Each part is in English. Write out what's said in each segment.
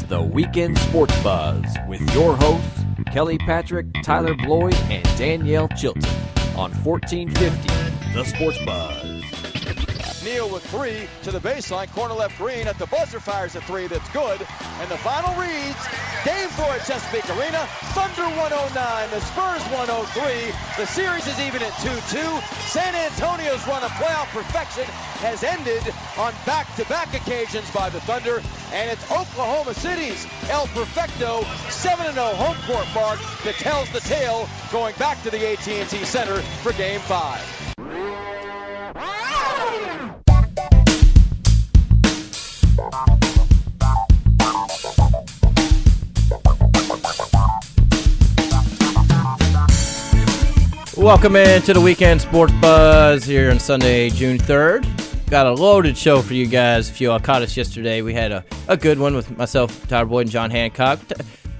the Weekend Sports Buzz with your hosts, Kelly Patrick, Tyler Bloyd, and Danielle Chilton on 1450, The Sports Buzz. Neal with three to the baseline, corner left Green at the buzzer, fires a three that's good. And the final reads, game four at Chesapeake Arena, Thunder 109, the Spurs 103. The series is even at 2-2. San Antonio's run of playoff perfection has ended on back-to-back occasions by the Thunder. And it's Oklahoma City's El Perfecto 7-0 home court mark that tells the tale going back to the AT&T Center for game five. Welcome into the Weekend Sports Buzz here on Sunday, June 3rd. Got a loaded show for you guys. If you all caught us yesterday, we had a good one with myself, Tyler Boyd, and John Hancock.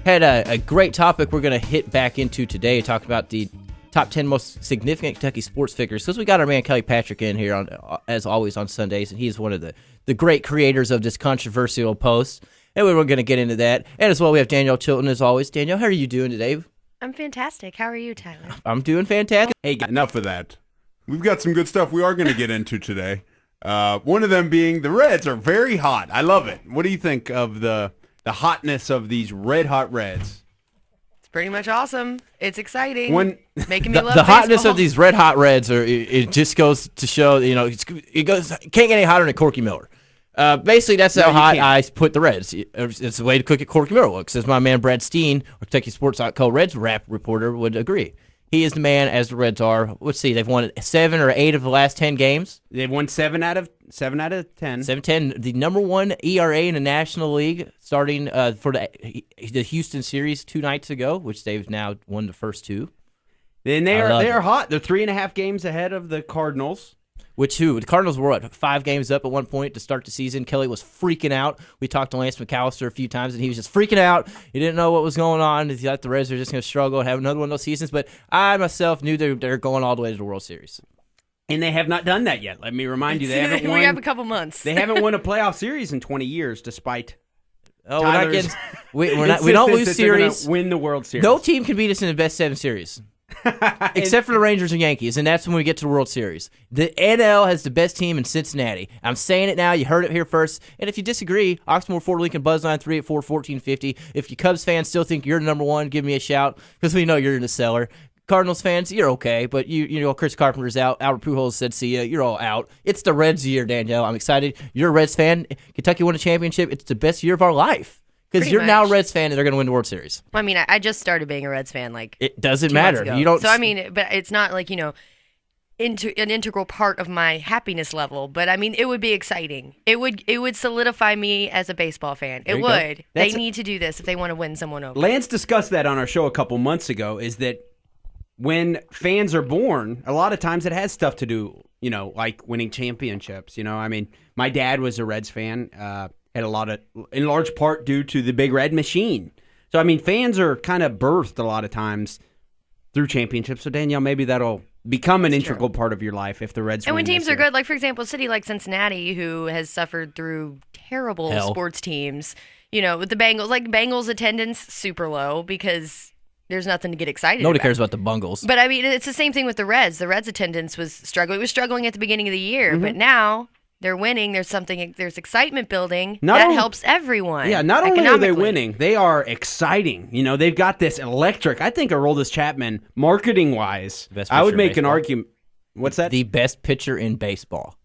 Had a great topic we're going to hit back into today, talking about the top 10 most significant Kentucky sports figures, because we got our man Kelly Patrick in here, as always, on Sundays, and he's one of the great creators of this controversial post, and we're going to get into that. And as well, we have Danielle Chilton, as always. Danielle, how are you doing today? I'm fantastic. How are you, Tyler? I'm doing fantastic. Hey, enough of that. We've got some good stuff we are going to get into today. One of them being the Reds are very hot. I love it. What do you think of the hotness of these red-hot Reds? It's pretty much awesome. It's exciting. Making me the love the baseball. hotness of these red-hot Reds, it just goes to show, it can't get any hotter than Corky Miller. Basically, that's how hot I put the Reds. It's the way to cook it Corky Miller looks. As my man Brad Steen, or KentuckySports.co Reds rap reporter, would agree. He is the man, as the Reds are. Let's see, they've won 7 or 8 of the last 10 games. They've won 7 out of 10. 7-10, the number one ERA in the National League, starting for the Houston series 2 nights ago, which they've now won the first 2. And they are hot. They're 3.5 games ahead of the Cardinals. The Cardinals were, 5 games up at one point to start the season. Kelly was freaking out. We talked to Lance McAllister a few times, and he was just freaking out. He didn't know what was going on. He thought the Reds were just going to struggle and have another one of those seasons. But I myself knew they're going all the way to the World Series. And they have not done that yet. Let me remind you, they haven't won. We have a couple months. They haven't won a playoff series in 20 years, despite. Oh, we're not getting. We don't lose series. Win the World Series. No team can beat us in the best 7 series. Except for the Rangers and Yankees, and that's when we get to the World Series. The NL has the best team in Cincinnati. I'm saying it now. You heard it here first. And if you disagree, Oxmoor Ford Lincoln Buzzline 384-1450. If you Cubs fans still think you're number one, give me a shout, because we know you're in the cellar. Cardinals fans, you're okay, but you know Chris Carpenter's out. Albert Pujols said, "See ya." You're all out. It's the Reds year, Danielle. I'm excited. You're a Reds fan. Kentucky won a championship. It's the best year of our life. Because you're now a Reds fan and they're going to win the World Series. I mean, I just started being a Reds fan it doesn't matter. You don't. So I mean, but it's not like an integral part of my happiness level. But I mean, it would be exciting. It would solidify me as a baseball fan. It would. They need to do this if they want to win someone over. Lance discussed that on our show a couple months ago. Is that when fans are born, a lot of times it has stuff to do, like winning championships. I mean, my dad was a Reds fan. In large part due to the Big Red Machine. So, I mean, fans are kind of birthed a lot of times through championships. So, Danielle, maybe that'll become an integral part of your life if the Reds win. And when teams are good, like, for example, a city like Cincinnati, who has suffered through terrible sports teams, with the Bengals, Bengals attendance super low because there's nothing to get excited about. Nobody cares about the Bungles. But, I mean, it's the same thing with the Reds. The Reds attendance was struggling. It was struggling at the beginning of the year, but now they're winning. There's excitement building that helps everyone. Yeah, not only are they winning, they are exciting. They've got this electric. I think Aroldis Chapman, marketing wise, I would make an argument. What's that? The best pitcher in baseball.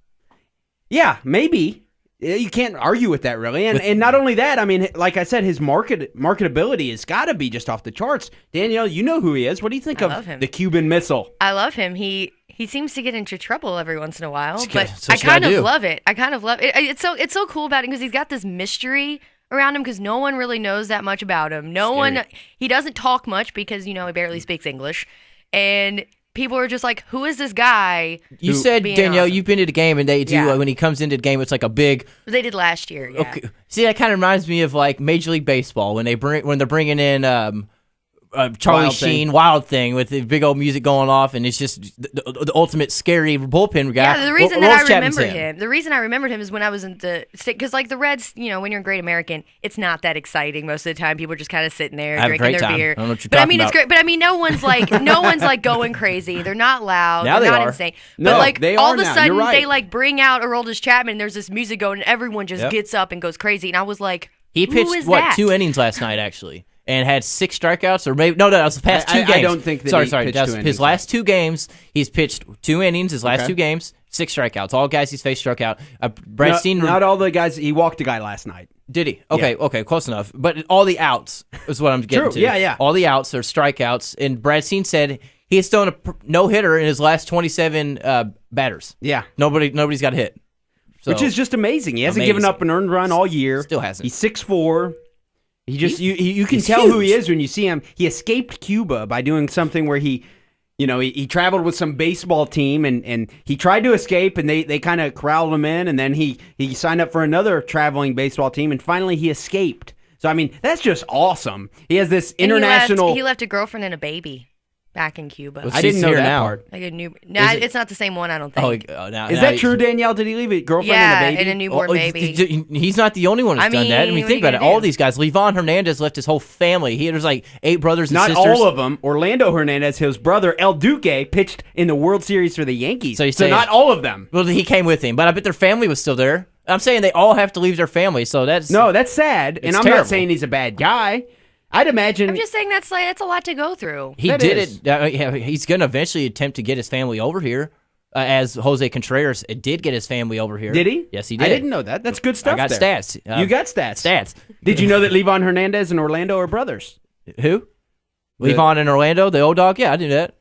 Yeah, maybe. You can't argue with that, really. And not only that, I mean, like I said, his marketability has got to be just off the charts. Danielle, you know who he is. What do you think of the Cuban Missile? I love him. He seems to get into trouble every once in a while, but I kind of love it. It's so cool about him because he's got this mystery around him because no one really knows that much about him. He doesn't talk much because, he barely speaks English. And people are just like, who is this guy? You said, Danielle, you've been to the game, and they do, when he comes into the game, it's like a big... They did last year, yeah. Okay. See, that kind of reminds me of, Major League Baseball, when they're bringing in... Charlie Sheen wild thing with the big old music going off, and it's just the ultimate scary bullpen guy. Yeah, the reason that I remembered him is when I was in the state, because like the Reds, when you're a Great American, it's not that exciting most of the time. People are just kind of sitting there drinking their beer. I don't know what you're talking about. It's great. But I mean, no one's like going crazy. They're not loud. Now they're not are insane. No, but like they all are of a now. sudden You're right. they like bring out Aroldis Chapman, and there's this music going, and everyone just gets up and goes crazy. And I was like, he pitched who is that? 2 innings last night actually. And had 6 strikeouts, or maybe that was the past 2 games. I don't think that sorry. pitched That's 2 innings. his last 2 games. He's pitched 2 innings. His last 2 games, 6 strikeouts. All guys he's faced struck out. Brad Steen, not all the guys. He walked a guy last night. Did he? Okay, close enough. But all the outs is what I'm getting to. Yeah. All the outs are strikeouts. And Brad Steen said he has thrown a no hitter in his last 27 batters. Yeah, nobody's got a hit, which is just amazing. He hasn't given up an earned run all year. Still hasn't. He's 6'4". He just you can tell who he is when you see him. He escaped Cuba by doing something where he traveled with some baseball team and he tried to escape and they kind of corralled him in, and then he signed up for another traveling baseball team and finally he escaped. So I mean, that's just awesome. He has this international. He left a girlfriend and a baby back in Cuba. I didn't know that part. Like a new. No, it's not the same one. I don't think. Is that true, Danielle? Did he leave a girlfriend and a baby? And a newborn baby. He's not the only one who's done that. I mean, think about it. All these guys. Livan Hernandez left his whole family. There's like 8 brothers and sisters. Not all of them. Orlando Hernandez, his brother El Duque, pitched in the World Series for the Yankees. So not all of them. Well, he came with him, but I bet their family was still there. I'm saying they all have to leave their family. So that's sad. And I'm not saying he's a bad guy. I'd imagine. I'm just saying that's a lot to go through. He did it. He's going to eventually attempt to get his family over here, as Jose Contreras did get his family over here. Did he? Yes, he did. I didn't know that. That's good stuff. I got there. stats. You got stats. Stats. Did you know that Livan Hernandez and Orlando are brothers? Who? Livan and Orlando, the old dog. Yeah, I knew that.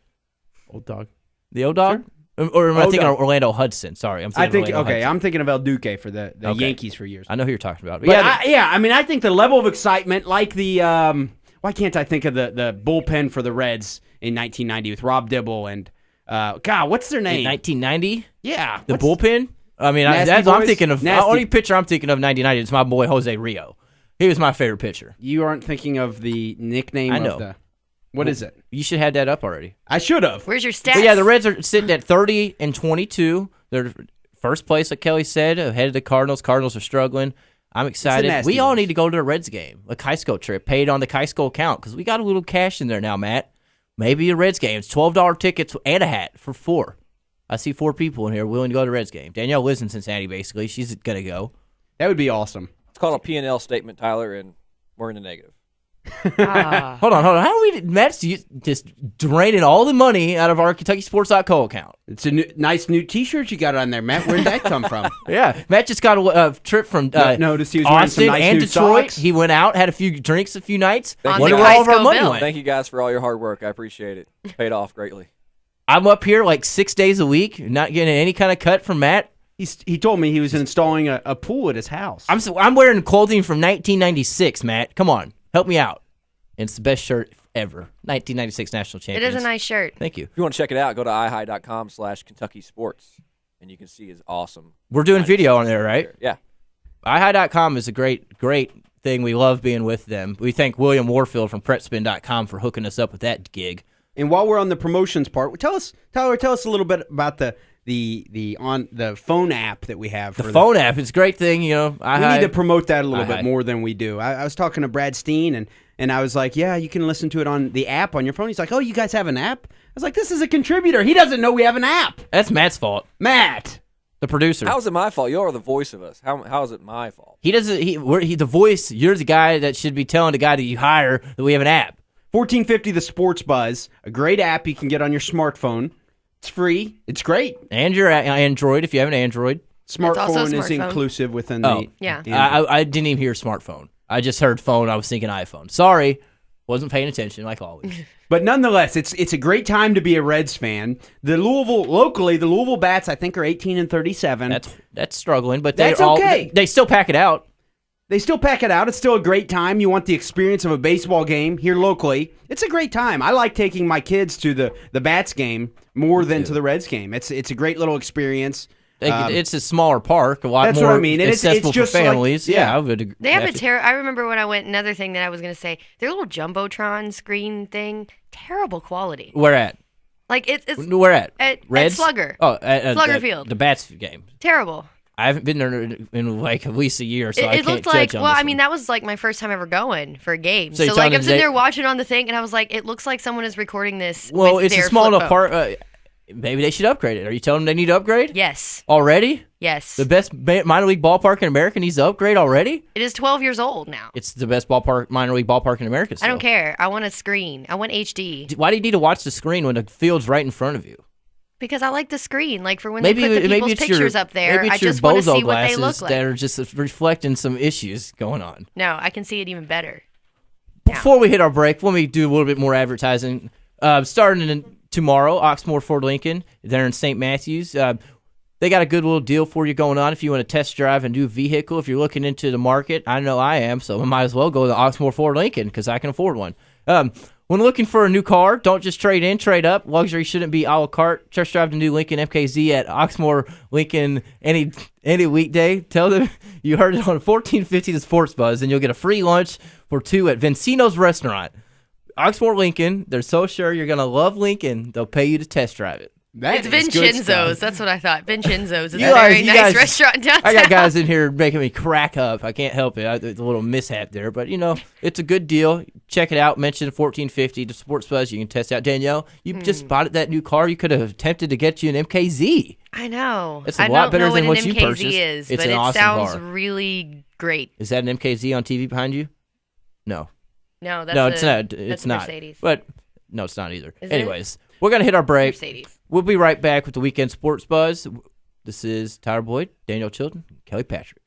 Old dog. The old dog. Sure. Or am I thinking of Orlando Hudson? Sorry, I'm thinking of El Duque for the Yankees for years. I know who you're talking about. But I think the level of excitement, like the why can't I think of the bullpen for the Reds in 1990 with Rob Dibble and what's their name? In 1990? Yeah, the bullpen. I mean, I'm thinking of the only pitcher I'm thinking of 1990 is my boy Jose Rio. He was my favorite pitcher. You aren't thinking of the nickname of the. What is it? You should have that up already. I should have. Where's your stats? But yeah, the Reds are sitting at 30-22. They're first place, like Kelly said, ahead of the Cardinals. Cardinals are struggling. I'm excited. We all need to go to a Reds game, a KaiSco trip, paid on the KaiSco account, because we got a little cash in there now, Matt. Maybe a Reds game. It's $12 tickets and a hat for 4. I see 4 people in here willing to go to a Reds game. Danielle lives in Cincinnati, basically. She's going to go. That would be awesome. It's called a P&L statement, Tyler, and we're in the negative. Hold on. How are we? Matt's just draining all the money out of our KentuckySports.co account. It's a nice new T-shirt you got on there, Matt. Where did that come from? Yeah, Matt just got a trip from noticed he was wearing some Austin nice and new Detroit. socks. He went out, had a few drinks, a few nights. Wonder where all of our money went. Thank you guys for all your hard work. I appreciate it. It's paid off greatly. I'm up here like 6 days a week, not getting any kind of cut from Matt. He told me he was installing a pool at his house. I'm wearing clothing from 1996, Matt. Come on, help me out. It's the best shirt ever. 1996 National Champions. It is a nice shirt. Thank you. If you want to check it out, go to ihigh.com/KentuckySports, and you can see his awesome. We're doing video on there, right? Yeah. ihigh.com is a great thing. We love being with them. We thank William Warfield from PrepSpin.com for hooking us up with that gig. And while we're on the promotions part, tell us a little bit about the phone app that we have. The phone app is a great thing, you know. We need to promote that a little bit more than we do. I was talking to Brad Steen, and I was like, yeah, you can listen to it on the app on your phone. He's like, oh, you guys have an app? I was like, this is a contributor. He doesn't know we have an app. That's Matt's fault. Matt, the producer. How is it my fault? You are the voice of us. How is it my fault? He doesn't. He the voice. You're the guy that should be telling the guy that you hire that we have an app. 1450 The Sports Buzz, a great app you can get on your smartphone. It's free. It's great. And your Android, if you have an Android. Smartphone is inclusive within the... Yeah. I didn't even hear smartphone. I just heard phone. I was thinking iPhone. Sorry. Wasn't paying attention like always. But nonetheless, it's a great time to be a Reds fan. The Louisville Bats, I think, are 18-37. That's struggling, but that's okay. They still pack it out. They still pack it out. It's still a great time. You want the experience of a baseball game here locally. It's a great time. I like taking my kids to the Bats game more than to the Reds game. It's a great little experience. It's a smaller park, a lot that's more what I mean. And accessible it's just for families. Like, I would agree. They have I remember when I went, another thing that I was going to say, their little Jumbotron screen thing, terrible quality. Where at? Like, it's Where at? At Reds? Slugger. Oh, at Slugger Field. The Bats game. Terrible. I haven't been there in like at least a year, so I can't looked judge like, on well, this I mean, one. that was like my first time ever going for a game. So So, like, I'm sitting there watching on the thing, and I was like, it looks like someone is recording this. Well, with it's their a small flip enough phone. park. Maybe they should upgrade it. Are you telling them they need to upgrade? Yes. Already? Yes. The best minor league ballpark in America needs to upgrade already? It is 12 years old now. It's the best minor league ballpark in America still. I don't care. I want a screen. I want HD. Why do you need to watch the screen when the field's right in front of you? Because I like the screen. Like, for when they put the people's pictures up there, I just want to see what they look like. That are just reflecting some issues going on. No, I can see it even better. Before we hit our break, let me do a little bit more advertising. Starting tomorrow, Oxmoor Ford Lincoln, they're in St. Matthews. They got a good little deal for you going on if you want to test drive a new vehicle. If you're looking into the market, I know I am, so I might as well go to Oxmoor Ford Lincoln because I can afford one. When looking for a new car, don't just trade in, trade up. Luxury shouldn't be a la carte. Test drive the new Lincoln MKZ at Oxmoor Lincoln any weekday. Tell them you heard it on 1450 The Sports Buzz, and you'll get a free lunch for two at Vincino's Restaurant. Oxmoor Lincoln, they're so sure you're going to love Lincoln, they'll pay you to test drive it. It's Vincenzo's. That's what I thought. Vincenzo's is a very nice restaurant downtown. I got guys in here making me crack up. I can't help it. It's a little mishap there, but it's a good deal. Check it out. Mention 1450 to Sports Buzz. You can test out. Danielle, you just spotted that new car. You could have attempted to get you an MKZ. I know. It's a lot better than what you purchased. Is, it's but an awesome car. It sounds really great. Is that an MKZ on TV behind you? No. No, it's not. It's not. Mercedes. But no, it's not either. Is Anyways, we're gonna hit our break. Mercedes. We'll be right back with the Weekend Sports Buzz. This is Tyler Boyd, Daniel Chilton, Kelly Patrick.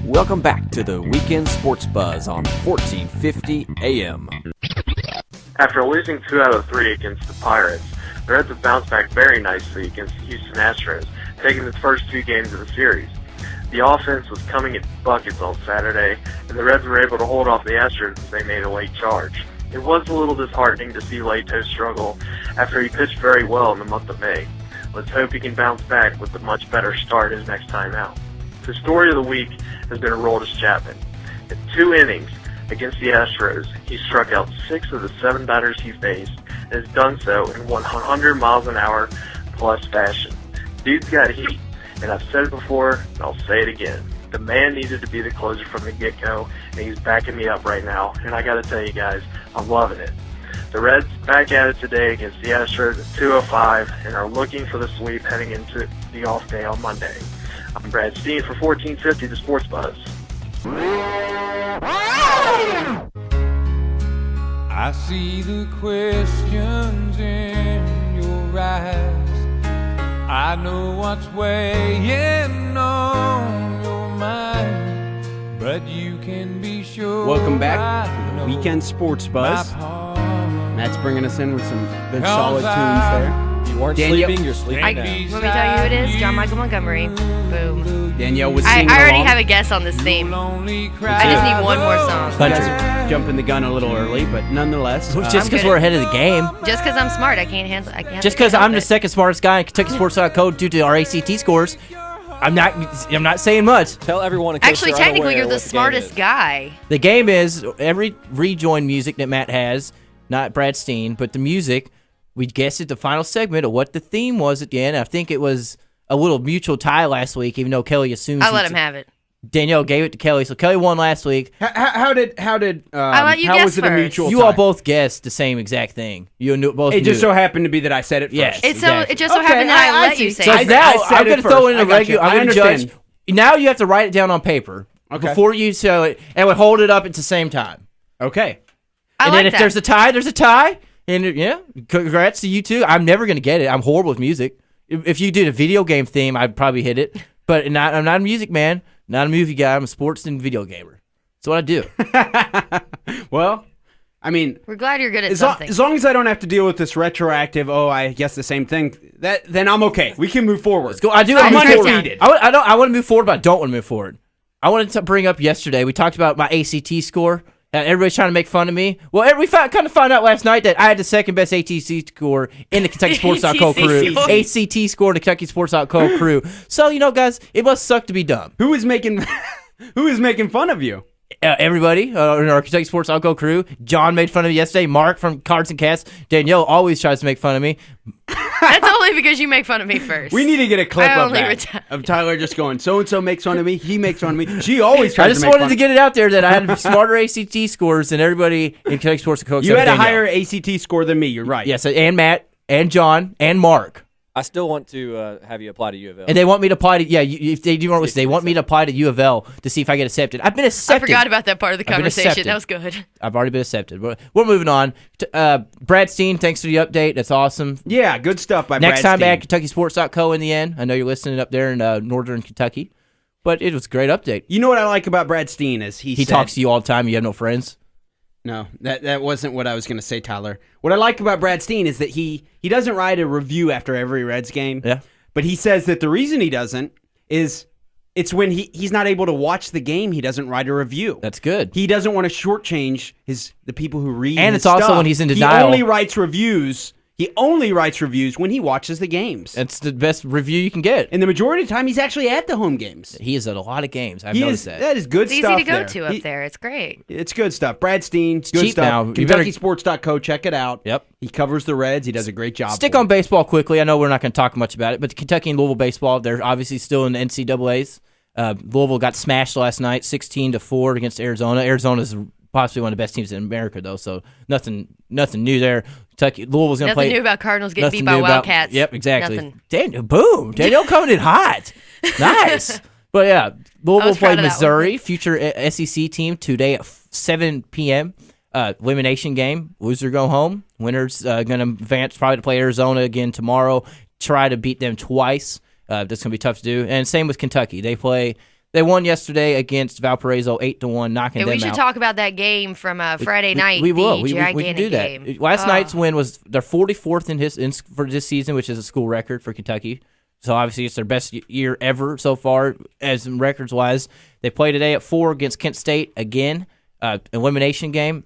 Welcome back to the Weekend Sports Buzz on 1450 AM. After losing 2 out of 3 against the Pirates, the Reds have bounced back very nicely against the Houston Astros, taking the first 2 games of the series. The offense was coming in buckets on Saturday, and the Reds were able to hold off the Astros as they made a late charge. It was a little disheartening to see Leto struggle after he pitched very well in the month of May. Let's hope he can bounce back with a much better start his next time out. The story of the week has been Aroldis Chapman. In 2 innings against the Astros, he struck out 6 of the 7 batters he faced, and has done so in 100 miles an hour plus fashion. Dude's got heat, and I've said it before, and I'll say it again. The man needed to be the closer from the get-go, and he's backing me up right now, and I got to tell you guys, I'm loving it. The Reds back at it today against the Astros at 2:05 and are looking for the sweep heading into the off day on Monday. I'm Brad Steen for 1450 The Sports Buzz. I see the questions in your eyes. I know what's weighing on your mind, but you can be sure. Welcome back to the Weekend Sports Buzz. Matt's bringing us in with some good solid tunes there. You weren't sleeping, you're sleeping now. Let me tell you who it is. John Michael Montgomery. Boom. Danielle was I singing already along. have a guess on this theme. I just need one more song. Country. Jumping the gun a little early, but nonetheless. Just because we're ahead of the game. Just because I'm smart, I can't handle. Just because I'm the second smartest guy in KentuckySports.co due to our ACT scores, I'm not saying much. Tell everyone in case Actually, they're technically, unaware you're the what the game smartest is. guy. The game is every rejoin music that Matt has, not Brad Steen, but the music. We guessed at the final segment of what the theme was at the end. I think it was a little mutual tie last week, even though Kelly assumes. I let him have it. Danielle gave it to Kelly, so Kelly won last week. How did I let you how guess was it a first. mutual You tie? all both guessed the same exact thing. You knew both. It just knew so happened to be that I said it first. Yes. It just so Okay, happened that I let see. you say So it. now I said I'm it going to throw first. in I a got regular. you. I'm I going to judge. understand. Now you have to write it down on paper before you show it, and we hold it up at the same time. Okay. And like then if that. there's a tie, there's a tie. And yeah, congrats to you two. I'm never going to get it. I'm horrible with music. If you did a video game theme, I'd probably hit it. But I'm not a music man, not a movie guy. I'm a sports and video gamer. That's what I do. Well, I mean, We're glad you're good at as something. long as I don't have to deal with this retroactive, I guess the same thing, then I'm okay. We can move forward. I do. I'm want to move undefeated. forward. I want to move forward, but I don't want to move forward. I wanted to bring up yesterday. We talked about my ACT score. Everybody's trying to make fun of me. Well, we kind of found out last night that I had the second best ATC score in the KentuckySports.co crew. ACT score, the KentuckySports.co crew. So, guys, it must suck to be dumb. Who is making fun of you? Everybody in our KentuckySports.co crew. John made fun of me yesterday. Mark from Cards and Cats. Danielle always tries to make fun of me. That's only because you make fun of me first. We need to get a clip I of only that. retire. Of Tyler just going, so-and-so makes fun of me, he makes fun of me. She always tries I just to make wanted fun to get it out there that I had smarter ACT scores than everybody in KentuckySports.co. You had a Danielle. higher ACT score than me, you're right. Yes, and Matt, and John, and Mark. I still want to have you apply to U of L. And they want me to apply to, if they do want to, they want me to apply to U of L to see if I get accepted. I've been I accepted. forgot about that part of the I've been conversation. accepted. That was good. I've already been accepted. We're moving on. Brad Steen, thanks for the update. That's awesome. Yeah, good stuff by Next Brad time Steen. back, KentuckySports.co in the end. I know you're listening up there in northern Kentucky. But it was a great update. You know what I like about Brad Steen is he said, talks to you all the time. You have no friends. No, that wasn't what I was going to say, Tyler. What I like about Brad Steen is that he doesn't write a review after every Reds game. Yeah. But he says that the reason he doesn't is it's when he's not able to watch the game, he doesn't write a review. That's good. He doesn't want to shortchange the people who read And his it's also stuff. when he's in He denial. only writes reviews. He only writes reviews when he watches the games. That's the best review you can get. And the majority of the time, he's actually at the home games. He is at a lot of games. I've noticed that. That is good It's stuff easy to go there. to up there. It's great. It's good stuff. Brad Steen, good cheap stuff. now. You better- KentuckySports.co, check it out. Yep. He covers the Reds. He does a great job. Stick for on him. baseball quickly. I know we're not going to talk much about it, but Kentucky and Louisville baseball, they're obviously still in the NCAAs. Louisville got smashed last night, 16-4 against Arizona. Arizona's possibly one of the best teams in America, though, so nothing new there. Louisville's going to play. Nothing new about Cardinals getting nothing beat by new about- Wildcats. Yep, exactly. Nothing. Boom. Danielle coming in hot. Nice. But yeah, Louisville was proud played of that Missouri, future SEC team, today at 7 p.m. Elimination game. Loser go home. Winners going to advance probably to play Arizona again tomorrow. Try to beat them twice. That's going to be tough to do. And same with Kentucky. They play They won yesterday against Valparaiso 8-1, knocking them out. We should talk about that game from Friday night. We will. We can do that. Game. Last night's win was their 44th for this season, which is a school record for Kentucky. So obviously it's their best year ever so far as records wise. They play today at 4 against Kent State again, elimination game,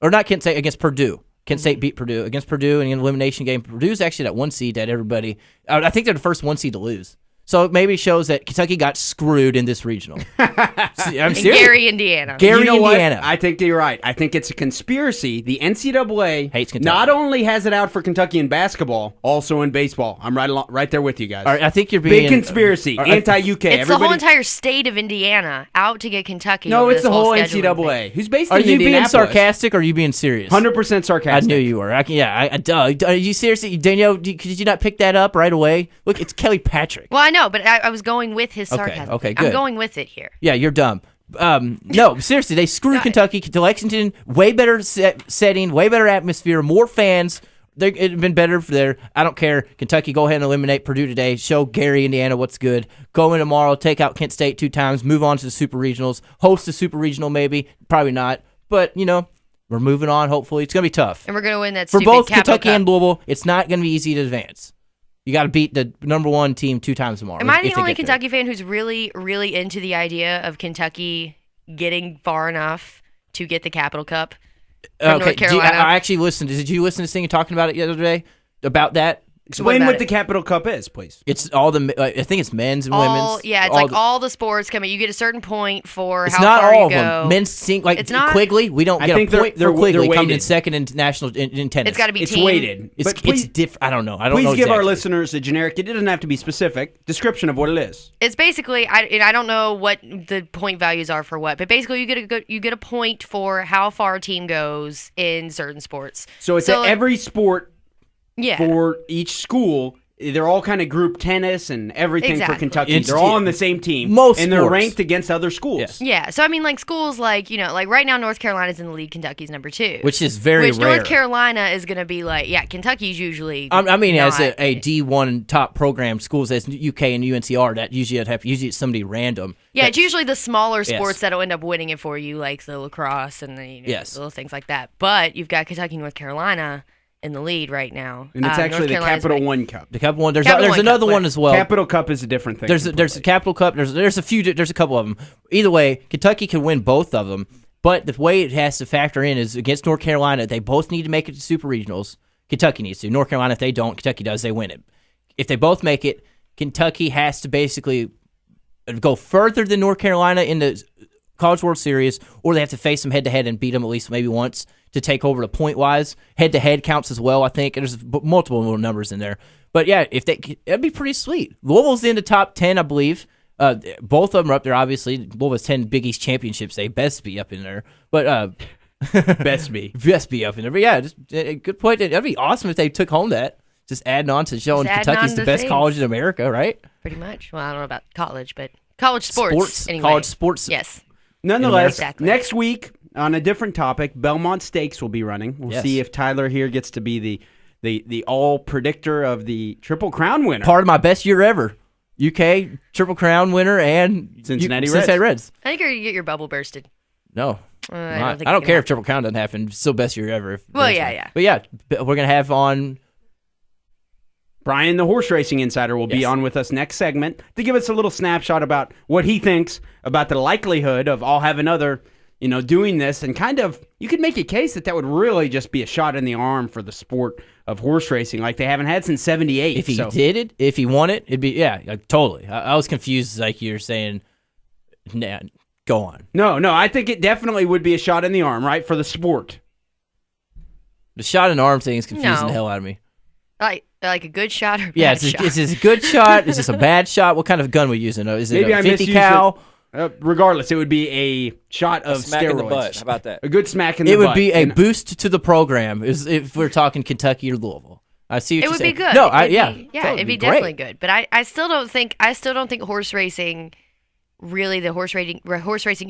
or not Kent State, against Purdue. Kent State beat Purdue against Purdue in an elimination game. Purdue's actually that 1 seed that everybody. I think they're the first 1 seed to lose. So it maybe shows that Kentucky got screwed in this regional. I'm serious. Gary, Indiana. Indiana. What? I think you're right. I think it's a conspiracy. The NCAA hates Kentucky. Not only has it out for Kentucky in basketball, also in baseball. I'm right there with you guys. All right, I think you're being big conspiracy. Anti-UK. It's the whole entire state of Indiana out to get Kentucky. No, it's the whole NCAA. Who's based in Indianapolis. Are you being sarcastic or are you being serious? 100% sarcastic. I knew you were. Are you seriously, Danielle? Did you not pick that up right away? Look, it's Kelly Patrick. Well, I know, but I was going with his sarcasm. Okay, good. I'm going with it here. Yeah, you're dumb. No, seriously, they screwed Kentucky to Lexington. Way better setting, way better atmosphere, more fans. It'd been better for there. I don't care. Kentucky, go ahead and eliminate Purdue today. Show Gary, Indiana what's good. Go in tomorrow, take out Kent State 2 times, move on to the Super Regionals, host the Super Regional maybe. Probably not. But, we're moving on, hopefully. It's going to be tough. And we're going to win that for stupid both Capital Kentucky Cup. and Louisville, it's not going to be easy to advance. You got to beat the number 1 team 2 times tomorrow. Am I the only Kentucky fan who's really, really into the idea of Kentucky getting far enough to get the Capital Cup from North Carolina? I actually listened. Did you listen to Singing talking about it the other day? About that? Explain what the Capital Cup is, please. It's all the. I think it's men's and women's. Yeah, it's all the sports coming. You get a certain point for it's how not far all you of go. Them. Men's sing it's not Quigley. We don't get a point for Quigley coming in second in national in tennis. It's got to be it's team. weighted. It's different. I don't know. Please give our listeners a generic. It doesn't have to be specific description of what it is. It's basically I don't know what the point values are for what, but basically you get a point for how far a team goes in certain sports. So it's every sport. Yeah. For each school. They're all kind of group tennis and everything for Kentucky. They're all on the same team. And they're ranked against other schools. Yes. Yeah. So, I mean, like schools like right now North Carolina's in the lead. Kentucky's number 2. Which is very rare. North Carolina is going to be Kentucky's usually as a D1 top program, schools as UK and UNCR, that usually it's somebody random. Yeah, it's usually the smaller sports that'll end up winning it for you, like the lacrosse and the little things like that. But you've got Kentucky, North Carolina in the lead right now. And it's actually the Capital One Cup. The Capital One. There's another one as well. Capital Cup is a different thing. There's a Capital Cup. There's a couple of them. Either way, Kentucky can win both of them. But the way it has to factor in is against North Carolina, they both need to make it to Super Regionals. Kentucky needs to. North Carolina, if they don't, Kentucky does. They win it. If they both make it, Kentucky has to basically go further than North Carolina in the College World Series, or they have to face them head-to-head and beat them at least maybe once to take over the point-wise. Head-to-head counts as well, I think. There's multiple little numbers in there. But, yeah, that'd be pretty sweet. Louisville's in the top 10, I believe. Both of them are up there, obviously. Louisville's 10 Big East championships. They best be up in there. But best be up in there. But, yeah, just a good point. That'd be awesome if they took home that. Just adding on to showing Kentucky's the best college in America, right? Pretty much. Well, I don't know about college, but college sports anyway. College sports. Yes. Nonetheless, next week on a different topic, Belmont Stakes will be running. We'll see if Tyler here gets to be the all predictor of the Triple Crown winner. Part of my best year ever. UK Triple Crown winner and Cincinnati Reds. I think you're going to get your bubble bursted. No. I don't care if Triple Crown doesn't happen. It's still best year ever. Well, yeah. But yeah, we're going to have on... Brian, the horse racing insider, will be on with us next segment to give us a little snapshot about what he thinks about the likelihood of I'll Have Another, doing this. And kind of, you could make a case that would really just be a shot in the arm for the sport of horse racing like they haven't had since 78. If he did it, if he won it, it'd be, totally. I was confused, like you're saying, nah, go on. No, I think it definitely would be a shot in the arm, right, for the sport. The shot in the arm thing is confusing the hell out of me. Like a good shot or bad shot? Is this a good shot? Is this a bad shot? What kind of gun we using? Is it Maybe a 50 cal? Regardless, it would be a shot of smack steroids. In the butt. How about that? A good smack in the butt. It would be a boost to the program if we're talking Kentucky or Louisville. I see what you're saying. It would be good. No, it'd be definitely good. But I still don't think horse racing, really the horse racing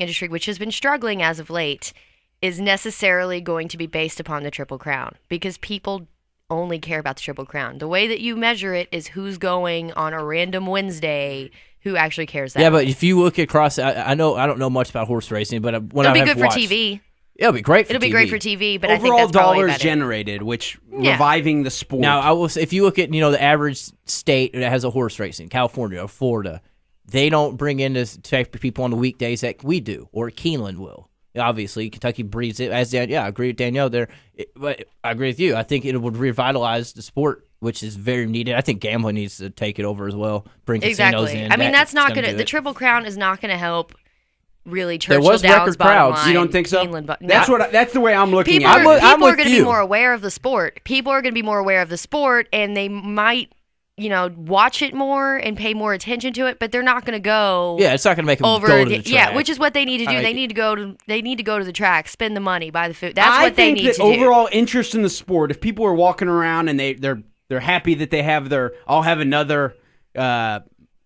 industry, which has been struggling as of late, is necessarily going to be based upon the Triple Crown because people only care about the Triple Crown. The way that you measure it is who's going on a random Wednesday. Who actually cares that? Yeah, but if you look across, I don't know much about horse racing, but when it'll I be good watched, for TV. It'll be great. It'll be great for TV, but overall I think that's dollars generated, which reviving the sport. Now, I will say, if you look at the average state that has a horse racing, California or Florida, they don't bring in this type of people on the weekdays that we do, or Keeneland will. Obviously, Kentucky breeds it. I agree with Danielle there, but I agree with you. I think it would revitalize the sport, which is very needed. I think gambling needs to take it over as well. Bring casinos in. I mean, that's not going to. The Triple Crown is not going to help. Really, there was record crowds. You don't think so? No. That's the way I'm looking at it. People are going to be more aware of the sport. People are going to be more aware of the sport, and they might, watch it more and pay more attention to it. But they're not going to go. Yeah, it's not going to make them go to the track. Yeah, which is what they need to do. They need to go to the track, spend the money, buy the food. That's what they need to do. I think that overall interest in the sport. If people are walking around and they're happy that they have I'll have another.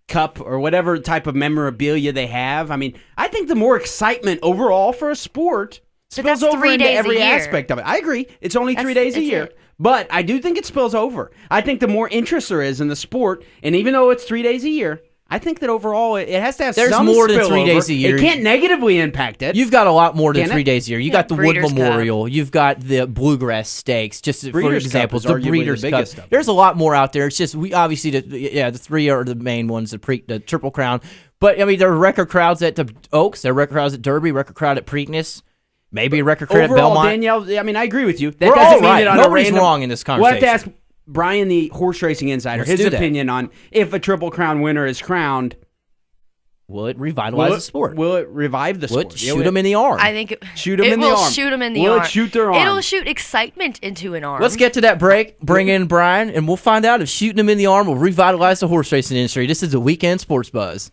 Cup or whatever type of memorabilia they have. I mean, I think the more excitement overall for a sport spills over into every aspect of it. I agree. It's only 3 days a year. But I do think it spills over. I think the more interest there is in the sport, and even though it's 3 days a year, I think that overall it has to have some more than spillover. 3 days a year. It can't negatively impact it. You've got a lot more than 3 days a year. You got the Wood Breeders' Memorial. You've got the Bluegrass Stakes. Just for example, the Breeders' Cup. Stuff. There's a lot more out there. It's just we obviously the three are the main ones. The Triple Crown. But I mean, there are record crowds at the Oaks. There are record crowds at Derby. Record crowd at Preakness. Maybe a record crowd at Belmont. Danielle, I mean, I agree with you. That We're doesn't all mean right. that on Nobody's a random, wrong in this conversation. We'll have to ask Brian, the horse racing insider, his opinion on if a Triple Crown winner is crowned. Will it revitalize the sport? Will it revive the sport? Shoot them in the arm. I think shoot them in the arm. It will shoot them in the arm. Will it shoot their arm? It'll shoot excitement into an arm. Let's get to that break. Bring in Brian, and we'll find out if shooting them in the arm will revitalize the horse racing industry. This is the Weekend Sports Buzz.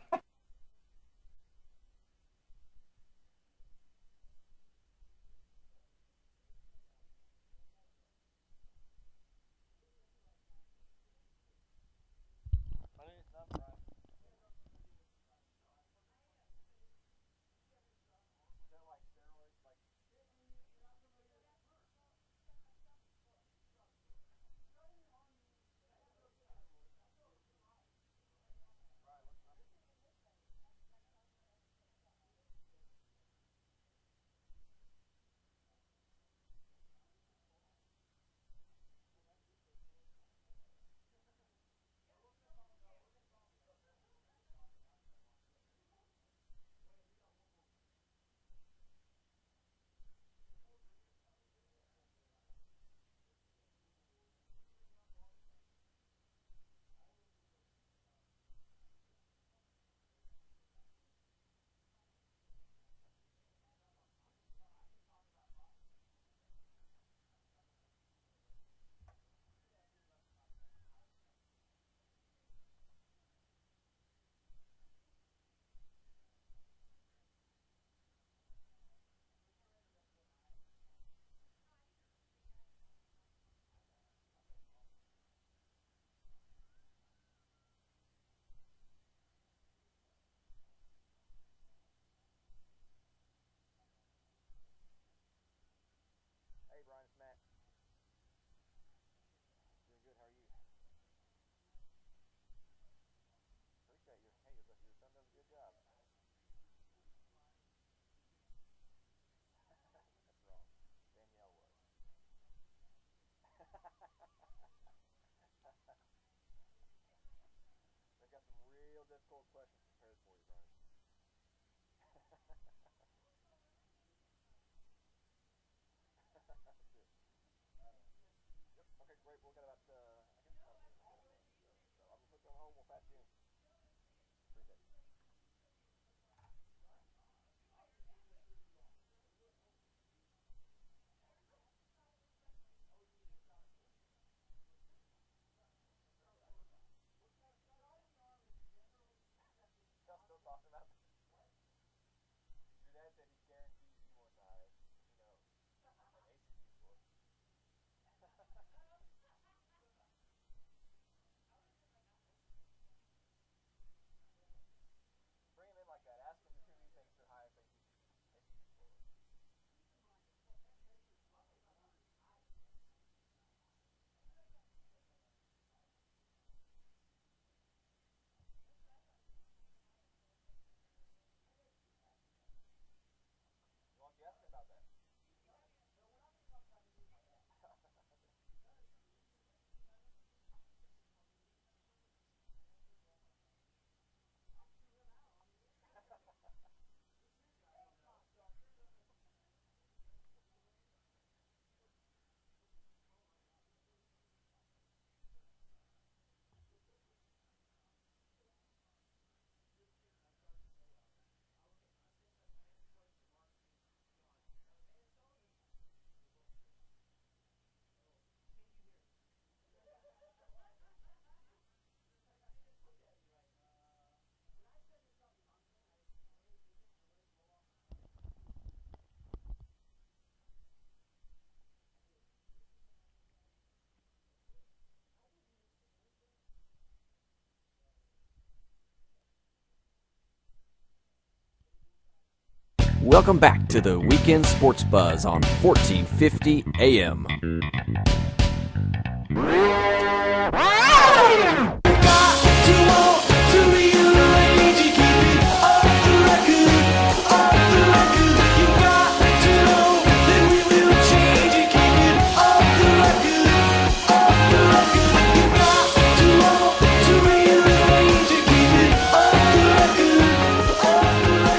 Welcome back to the Weekend Sports Buzz on 1450 AM.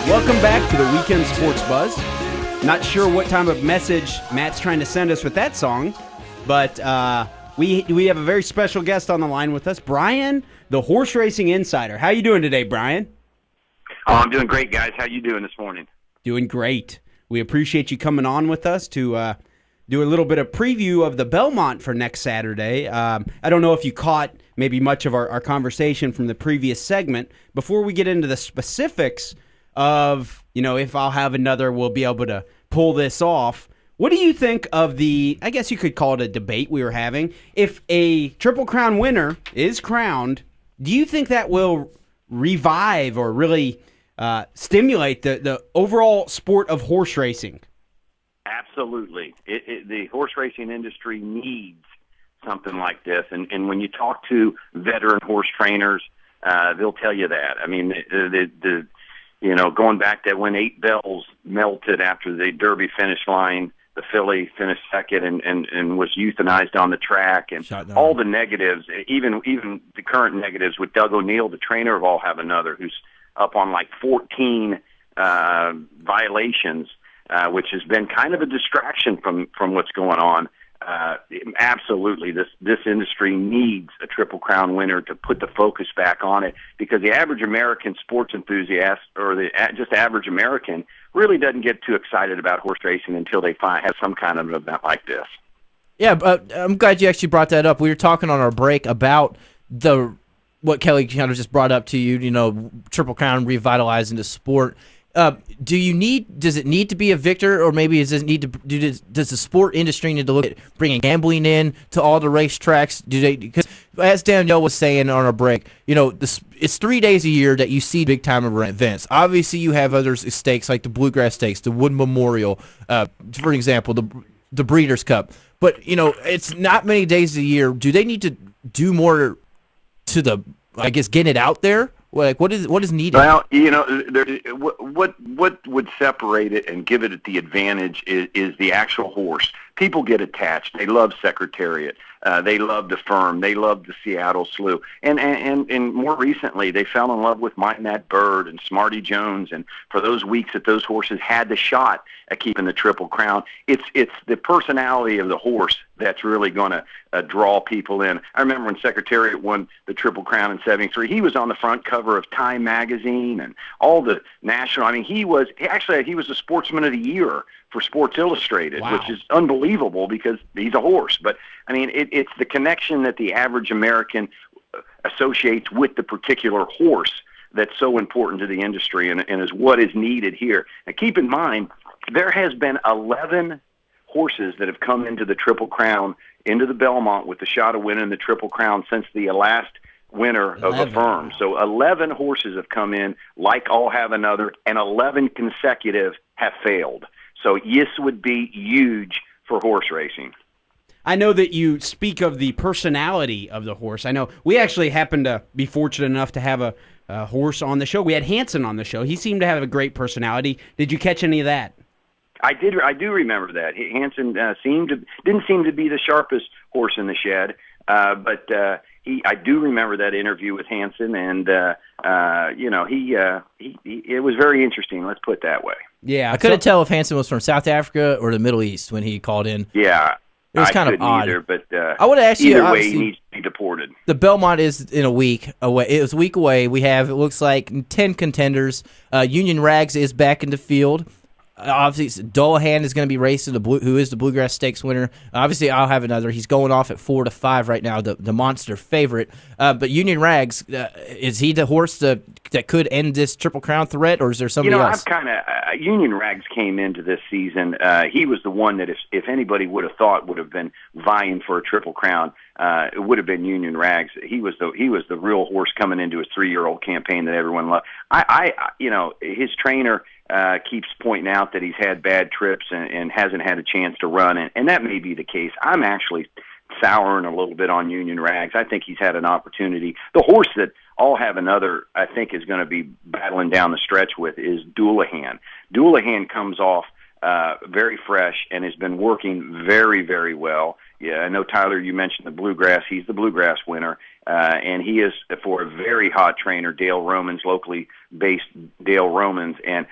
Welcome back to the Weekend Sports Buzz. Not sure what type of message Matt's trying to send us with that song, but we have a very special guest on the line with us, Brian, the horse racing insider. How you doing today, Brian? Oh, I'm doing great, guys. How you doing this morning? Doing great. We appreciate you coming on with us to do a little bit of preview of the Belmont for next Saturday. I don't know if you caught maybe much of our conversation from the previous segment. Before we get into the specifics of, if I'll have another, we'll be able to pull this off. What do you think of the, I guess you could call it a debate we were having? If a Triple Crown winner is crowned, do you think that will revive or really stimulate the overall sport of horse racing? Absolutely. The horse racing industry needs something like this. And when you talk to veteran horse trainers, they'll tell you that. I mean, going back to when 8 Bells melted after the Derby finish line, the filly finished second and was euthanized on the track, and all the negatives, even the current negatives with Doug O'Neill, the trainer of All Have Another, who's up on like 14 violations, which has been kind of a distraction from what's going on. Absolutely, this industry needs a Triple Crown winner to put the focus back on it, because the average American sports enthusiast, or the just average American, really doesn't get too excited about horse racing until they have some kind of an event like this. Yeah, but I'm glad you actually brought that up. We were talking on our break about what Kelly kind of just brought up to you. Triple Crown revitalizing the sport. Does it need to be a victor, or maybe does the sport industry need to look at bringing gambling in to all the racetracks? Because as Danielle was saying on our break, it's 3 days a year that you see big time events. Obviously, you have other stakes like the Bluegrass Stakes, the Wood Memorial, for example, the Breeders' Cup. But it's not many days a year. Do they need to do more to get it out there? Like, what is needed? Well, what would separate it and give it the advantage is the actual horse. People get attached. They love Secretariat. They love the Firm. They love the Seattle Slew. And more recently, they fell in love with Might Matt Bird and Smarty Jones. And for those weeks that those horses had the shot at keeping the Triple Crown, it's the personality of the horse that's really going to draw people in. I remember when Secretariat won the Triple Crown in '73, he was on the front cover of Time magazine and all the national. I mean, he was the Sportsman of the Year for Sports Illustrated, wow, which is unbelievable because he's a horse. But I mean, it's the connection that the average American associates with the particular horse that's so important to the industry and is what is needed here. Now, keep in mind, there has been 11 horses that have come into the Triple Crown, into the Belmont with the shot of winning the Triple Crown since the last winner of a Firm. So 11 horses have come in, like All Have Another, and 11 consecutive have failed. So this would be huge for horse racing. I know that you speak of the personality of the horse. I know we actually happened to be fortunate enough to have a horse on the show. We had Hanson on the show. He seemed to have a great personality. Did you catch any of that? I do remember that. Hanson didn't seem to be the sharpest horse in the shed, but I do remember that interview with Hanson, and it was very interesting. Let's put it that way. Yeah, I couldn't tell if Hanson was from South Africa or the Middle East when he called in. Yeah, it was kind of odd. Either, but I would ask you. Either way, he needs to be deported. The Belmont is in a week away. It was a week away. We have, it looks like, 10 contenders. Union Rags is back in the field. Obviously, Dullahan is going to be racing, who is the Bluegrass Stakes winner. Obviously, I'll have another. He's going off at 4-5 right now, the monster favorite. But Union Rags, is he the horse that could end this Triple Crown threat, or is there somebody else? Union Rags came into this season. He was the one that if anybody would have thought would have been vying for a Triple Crown, it would have been Union Rags. He was the real horse coming into his 3-year-old campaign that everyone loved. His trainer, keeps pointing out that he's had bad trips and hasn't had a chance to run, and that may be the case. I'm actually souring a little bit on Union Rags. I think he's had an opportunity. The horse that I'll have another, I think, is going to be battling down the stretch with is Doulahan. Doulahan comes off very fresh and has been working very, very well. Yeah, I know, Tyler, you mentioned the Bluegrass. He's the Bluegrass winner, and he is for a very hot trainer, Dale Romans, locally based Dale Romans. And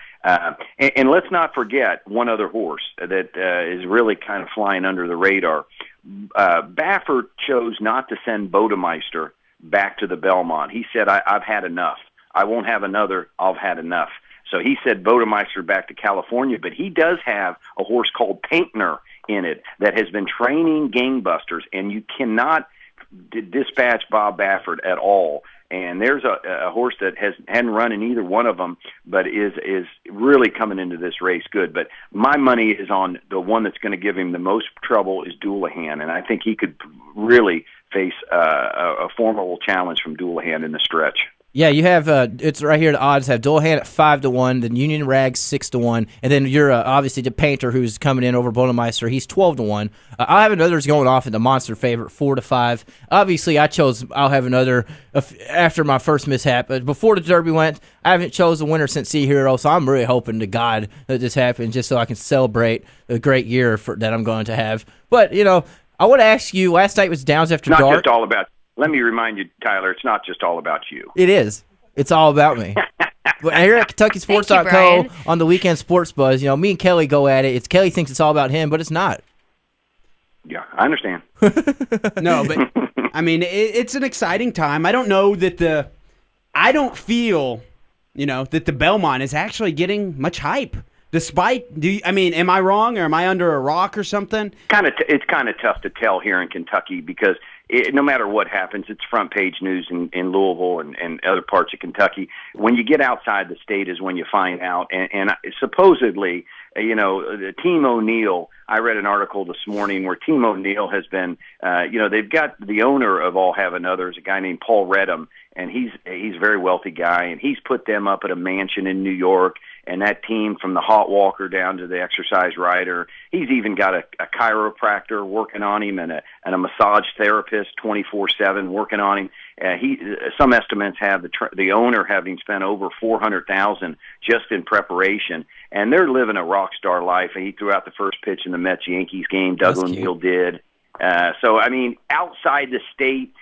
let's not forget one other horse that is really kind of flying under the radar. Baffert chose not to send Bodemeister back to the Belmont. He said, I've had enough. I won't have another. I've had enough. So he said Bodemeister back to California, but he does have a horse called Paintner in it that has been training gangbusters, and you cannot dispatch Bob Baffert at all. And there's a horse that hadn't run in either one of them, but is really coming into this race good. But my money is on the one that's going to give him the most trouble is Doulahan, and I think he could really face a formidable challenge from Doulahan in the stretch. Yeah, you have it's right here. The odds have Doulahan at 5-1, then Union Rags 6-1, and then you're obviously the Painter who's coming in over Bodemeister. He's 12-1. I have another's going off in the monster favorite 4-5. Obviously, I'll have another after my first mishap. But before the Derby went, I haven't chose a winner since Sea Hero, so I'm really hoping to God that this happens just so I can celebrate a great year that I'm going to have. But I want to ask you. Last night was Downs After Dark. Not just all about. Let me remind you, Tyler, it's not just all about you. It is. It's all about me. But here at KentuckySports.co on the Weekend Sports Buzz, me and Kelly go at it. Kelly thinks it's all about him, but it's not. Yeah, I understand. No, but I mean, it's an exciting time. I don't know that I don't feel, that the Belmont is actually getting much hype. Despite, am I wrong, or am I under a rock or something? It's kind of tough to tell here in Kentucky because no matter what happens, it's front page news in Louisville and other parts of Kentucky. When you get outside the state is when you find out. And supposedly, Team O'Neill, I read an article this morning where Team O'Neill has been, they've got the owner of All Have Another, a guy named Paul Redham, and he's a very wealthy guy, and he's put them up at a mansion in New York. And that team from the hot walker down to the exercise rider, he's even got a chiropractor working on him and a massage therapist 24/7 working on him. Some estimates have the owner having spent over $400,000 just in preparation, and they're living a rock star life. And he threw out the first pitch in the Mets-Yankees game. Doug O'Neill did. So I mean, outside the state.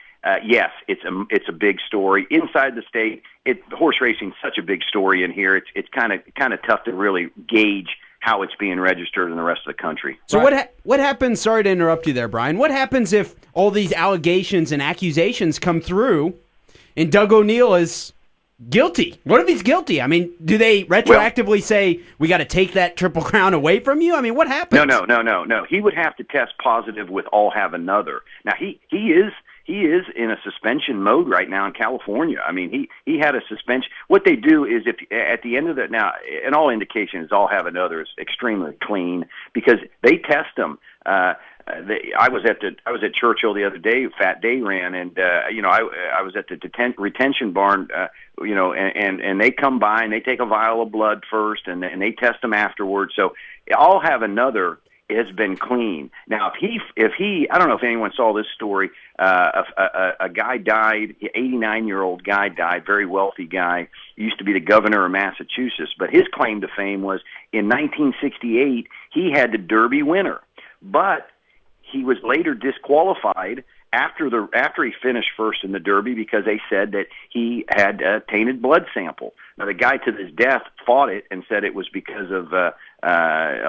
Yes, it's a big story. Inside the state, horse racing is such a big story in here. It's kind of tough to really gauge how it's being registered in the rest of the country. So what happens? Sorry to interrupt you there, Brian. What happens if all these allegations and accusations come through, and Doug O'Neill is guilty? What if he's guilty? I mean, do they retroactively say we got to take that Triple Crown away from you? I mean, what happens? No. He would have to test positive with All Have Another. Now he is in a suspension mode right now in California. I mean, he had a suspension. What they do is if at the end of that, now, and all indications All Have Another is extremely clean because they test them. I was at Churchill the other day. Fat Day ran, and I was at the retention barn. And they come by and they take a vial of blood first, and they test them afterwards. So All Have Another has been clean. Now, if he, I don't know if anyone saw this story. A guy died. 89-year-old guy died. Very wealthy guy. Used to be the governor of Massachusetts. But his claim to fame was in 1968 he had the Derby winner, but he was later disqualified after he finished first in the Derby because they said that he had a tainted blood sample. Now, the guy to his death fought it and said it was because of a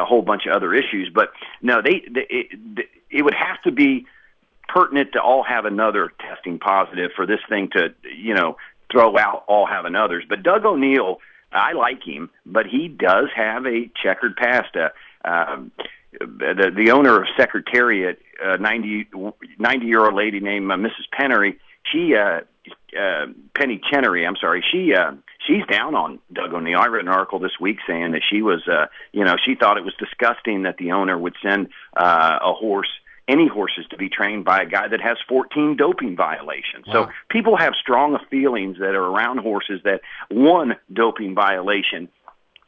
whole bunch of other issues. But no, it would have to be pertinent to All Have Another testing positive for this thing to, throw out All Have Another's. But Doug O'Neill, I like him, but he does have a checkered past. The owner of Secretariat, 90-year-old lady named Mrs. Pennery, Penny Chenery, I'm sorry, she's down on Doug O'Neill. I read an article this week saying that she was, she thought it was disgusting that the owner would send any horses to be trained by a guy that has 14 doping violations. Wow. So people have strong feelings that are around horses that one doping violation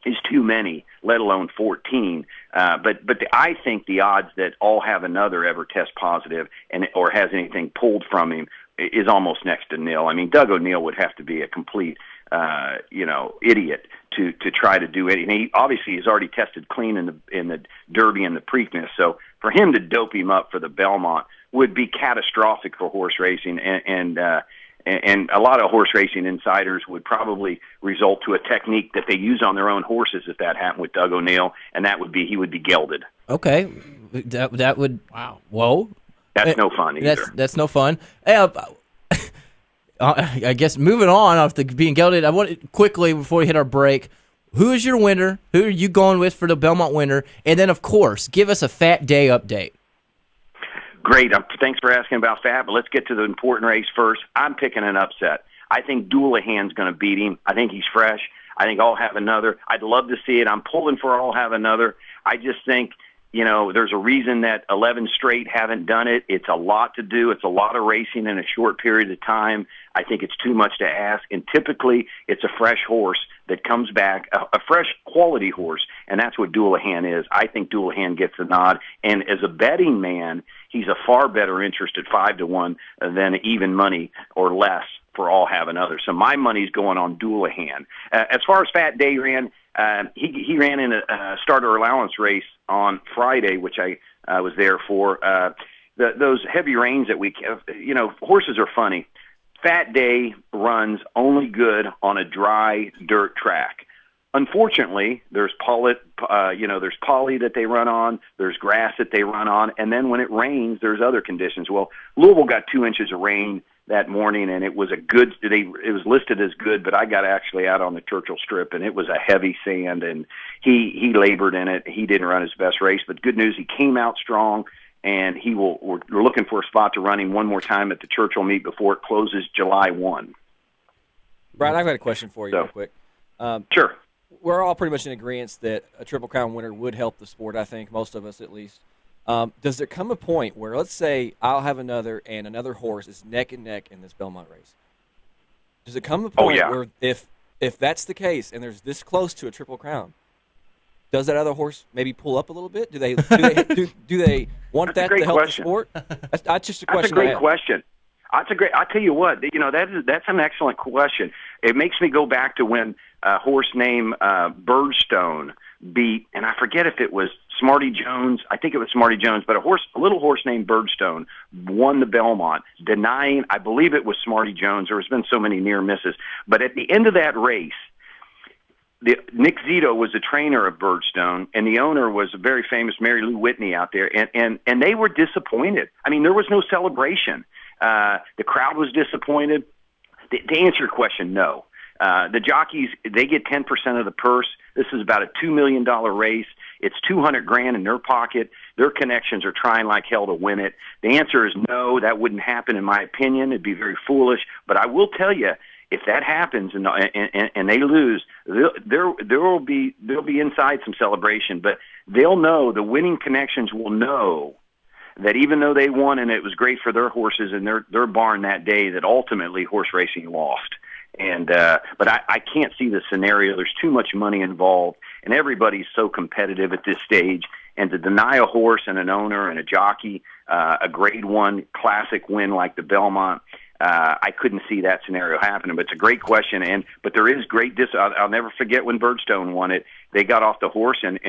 is too many, let alone 14. I think the odds that All Have Another ever test positive or has anything pulled from him is almost next to nil. I mean, Doug O'Neill would have to be a complete, idiot to try to do it. And he obviously has already tested clean in the Derby and the Preakness. So for him to dope him up for the Belmont would be catastrophic for horse racing, and a lot of horse racing insiders would probably result to a technique that they use on their own horses if that happened with Doug O'Neill, and that would be he would be gelded. Okay, that would whoa. That's no fun either. That's no fun. Hey, I guess moving on after being gelded, I want quickly before we hit our break. Who is your winner? Who are you going with for the Belmont winner? And then, of course, give us a Fat Day update. Great. Thanks for asking about Fat, but let's get to the important race first. I'm picking an upset. I think Doulahan's going to beat him. I think he's fresh. I think I'll Have Another. I'd love to see it. I'm pulling for I'll Have Another. I just think, there's a reason that 11 straight haven't done it. It's a lot to do. It's a lot of racing in a short period of time. I think it's too much to ask. And typically, it's a fresh horse that comes back, a fresh quality horse, and that's what Doulahan is. I think Doulahan gets the nod. And as a betting man, he's a far better interest at 5-1 than even money or less for I'll Have Another. So my money's going on Doulahan. As far as Fat Day ran, he ran in a starter allowance race on Friday, which I was there for. Those heavy rains that we, horses are funny. Fat Day runs only good on a dry dirt track. Unfortunately, there's poly that they run on, there's grass that they run on, and then when it rains, there's other conditions. Well, Louisville got 2 inches of rain that morning, and it was it was listed as good, but I got actually out on the Churchill Strip, and it was a heavy sand, and he labored in it. He didn't run his best race, but good news, he came out strong, and we're looking for a spot to run him one more time at the Churchill meet before it closes July 1. Brian, I've got a question for you real quick. Sure. We're all pretty much in agreement that a Triple Crown winner would help the sport, I think, most of us at least. Does there come a point where, let's say, I'll Have Another and another horse is neck and neck in this Belmont race? Does it come a point where if that's the case and there's this close to a Triple Crown, does that other horse maybe pull up a little bit? Do they want that to help the sport? That's just a question. That's a great question. I'll tell you what, that's an excellent question. It makes me go back to when a horse named Birdstone beat, and I forget if it was Smarty Jones. I think it was Smarty Jones, but a little horse named Birdstone won the Belmont, denying, I believe it was Smarty Jones. There's been so many near misses. But at the end of that race, Nick Zito was the trainer of Birdstone, and the owner was a very famous Mary Lou Whitney out there, and they were disappointed. I mean, there was no celebration. The crowd was disappointed. To answer your question, no. The jockeys, they get 10% of the purse. This is about a $2 million race. It's $200,000 in their pocket. Their connections are trying like hell to win it. The answer is no. That wouldn't happen, in my opinion. It'd be very foolish. But I will tell you, if that happens and they lose, there'll be inside some celebration. But they'll know, the winning connections will know that even though they won and it was great for their horses and their barn that day, that ultimately horse racing lost. And but I can't see the scenario. There's too much money involved, and everybody's so competitive at this stage. And to deny a horse and an owner and a jockey a Grade 1 classic win like the Belmont, I couldn't see that scenario happening. But it's a great question, but there is great I'll never forget when Birdstone won it. They got off the horse and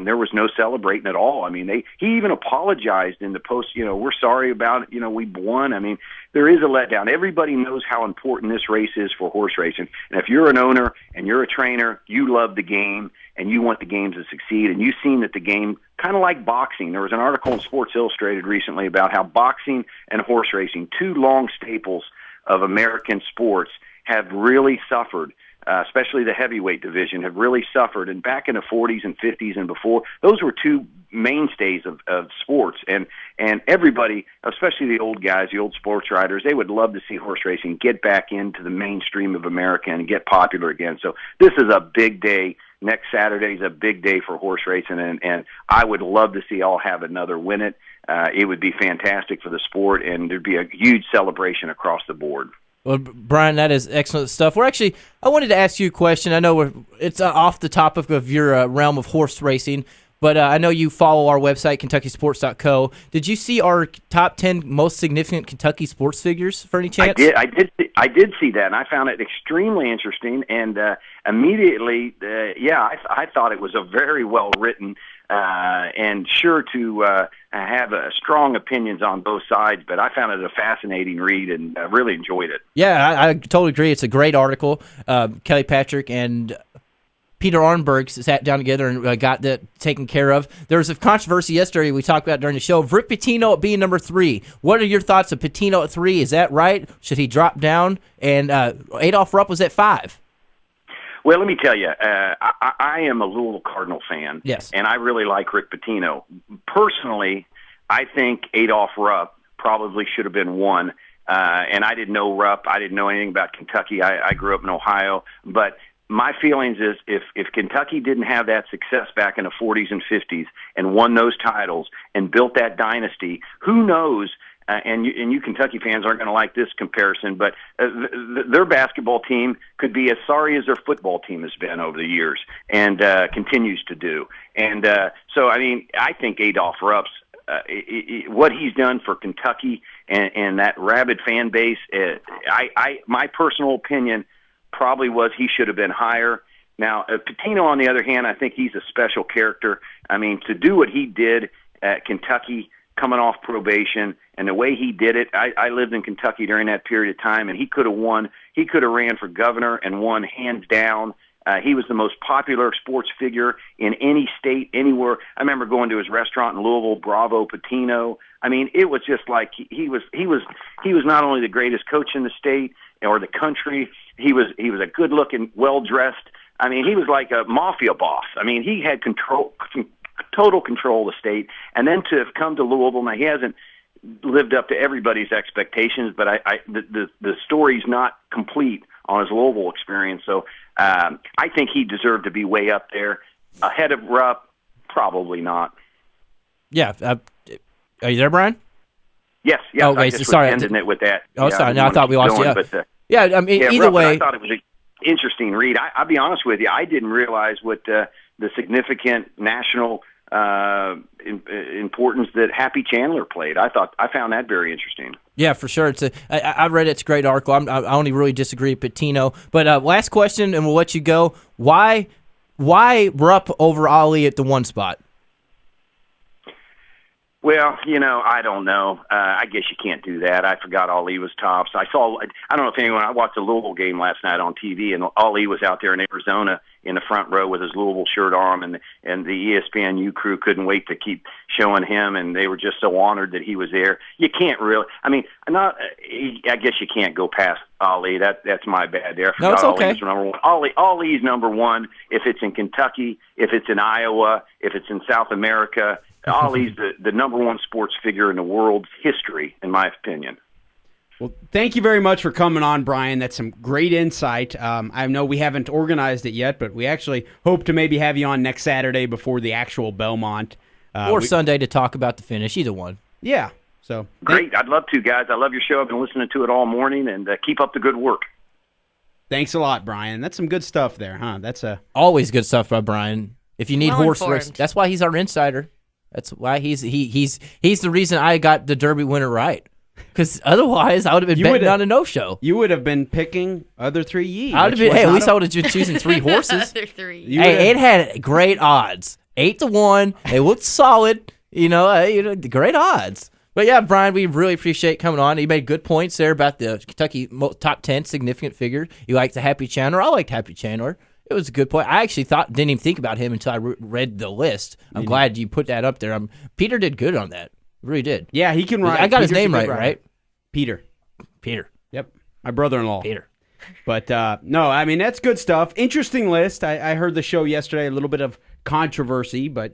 there was no celebrating at all. I mean, he even apologized in the post. We're sorry about it. We won. I mean, there is a letdown. Everybody knows how important this race is for horse racing. And if you're an owner and you're a trainer, you love the game and you want the game to succeed. And you've seen that the game, kind of like boxing. There was an article in Sports Illustrated recently about how boxing and horse racing, two long staples of American sports, have really suffered. Especially the heavyweight division, have really suffered. And back in the 40s and 50s and before, those were two mainstays of sports. And everybody, especially the old guys, the old sports writers, they would love to see horse racing get back into the mainstream of America and get popular again. So this is a big day. Next Saturday is a big day for horse racing, and I would love to see I'll Have Another win it. It would be fantastic for the sport, and there'd be a huge celebration across the board. Well, Brian, that is excellent stuff. I wanted to ask you a question. I know it's off the topic of your realm of horse racing, but I know you follow our website, KentuckySports.co. Did you see our top 10 most significant Kentucky sports figures for any chance? I did see that, and I found it extremely interesting. And immediately, I thought it was a very well written and sure to have strong opinions on both sides. But I found it a fascinating read and really enjoyed it. Yeah, I totally agree. It's a great article. Kelly Patrick and Peter Arnberg sat down together and got that taken care of. There was a controversy yesterday we talked about during the show. Rick Pitino being number 3. What are your thoughts of Pitino at 3? Is that right? Should he drop down? And Adolph Rupp was at 5. Well, let me tell you, I am a Louisville Cardinal fan, yes, and I really like Rick Pitino. Personally, I think Adolph Rupp probably should have been 1. And I didn't know Rupp. I didn't know anything about Kentucky. I grew up in Ohio. But my feelings is if Kentucky didn't have that success back in the 40s and 50s and won those titles and built that dynasty, who knows? And you Kentucky fans aren't going to like this comparison, but their basketball team could be as sorry as their football team has been over the years and continues to do. And so, I mean, I think Adolph Rupp's what he's done for Kentucky and that rabid fan base, my personal opinion probably was he should have been higher. Now, Pitino, on the other hand, I think he's a special character. I mean, to do what he did at Kentucky, coming off probation, and the way he did it, I lived in Kentucky during that period of time, and he could have won. He could have ran for governor and won hands down. He was the most popular sports figure in any state, anywhere. I remember going to his restaurant in Louisville, Bravo Pitino. I mean, it was just like he was not only the greatest coach in the state or the country. He was a good-looking, well-dressed. I mean, he was like a mafia boss. I mean, he had total control of the state. And then to have come to Louisville, now he hasn't lived up to everybody's expectations, but the story's not complete on his Louisville experience. So I think he deserved to be way up there. Ahead of Rupp, probably not. Yeah. Are you there, Brian? Yes. Yeah. Okay, I just sorry. was ending it with that. Oh, yeah, sorry. No, I thought we lost you. But, I mean, either Rupp, way. I thought it was an interesting read. I'll be honest with you. I didn't realize what the significant national importance that Happy Chandler played. I found that very interesting. Yeah, for sure. I read it. It's a great article. I only really disagree with Pitino. But last question, and we'll let you go. Why Rupp over Ali at the 1 spot? Well, I don't know. I guess you can't do that. I forgot Ali was tops. I don't know if anyone, I watched the Louisville game last night on TV, and Ali was out there in Arizona in the front row with his Louisville shirt on, and the ESPNU crew couldn't wait to keep showing him, and they were just so honored that he was there. You can't really, I guess you can't go past Ali. That's my bad there. I forgot. No, it's okay. Ali was number 1. Ali's number 1 if it's in Kentucky, if it's in Iowa, if it's in South America. Ali's the number 1 sports figure in the world's history, in my opinion. Well, thank you very much for coming on, Brian. That's some great insight. I know we haven't organized it yet, but we actually hope to maybe have you on next Saturday before the actual Belmont. Or Sunday to talk about the finish, either one. Yeah. So great. I'd love to, guys. I love your show. I've been listening to it all morning, and keep up the good work. Thanks a lot, Brian. That's some good stuff there, huh? That's always good stuff by Brian. If you need horse race, that's why he's our insider. That's why he's the reason I got the Derby winner right. Because otherwise, I would have been betting on a no-show. You would have been picking other 3 Ye. At least I would have been choosing 3 horses. Other 3. It had great odds. 8-1. They looked solid. Great odds. But yeah, Brian, we really appreciate coming on. You made good points there about the Kentucky top 10 significant figure. You liked the Happy Chandler. I liked Happy Chandler. It was a good point. I actually didn't even think about him until I read the list. I'm glad you put that up there. Peter did good on that. Really did. Yeah, he can write. I got his name right? Peter. Yep. My brother-in-law. Peter. But, no, I mean, that's good stuff. Interesting list. I heard the show yesterday, a little bit of controversy, but,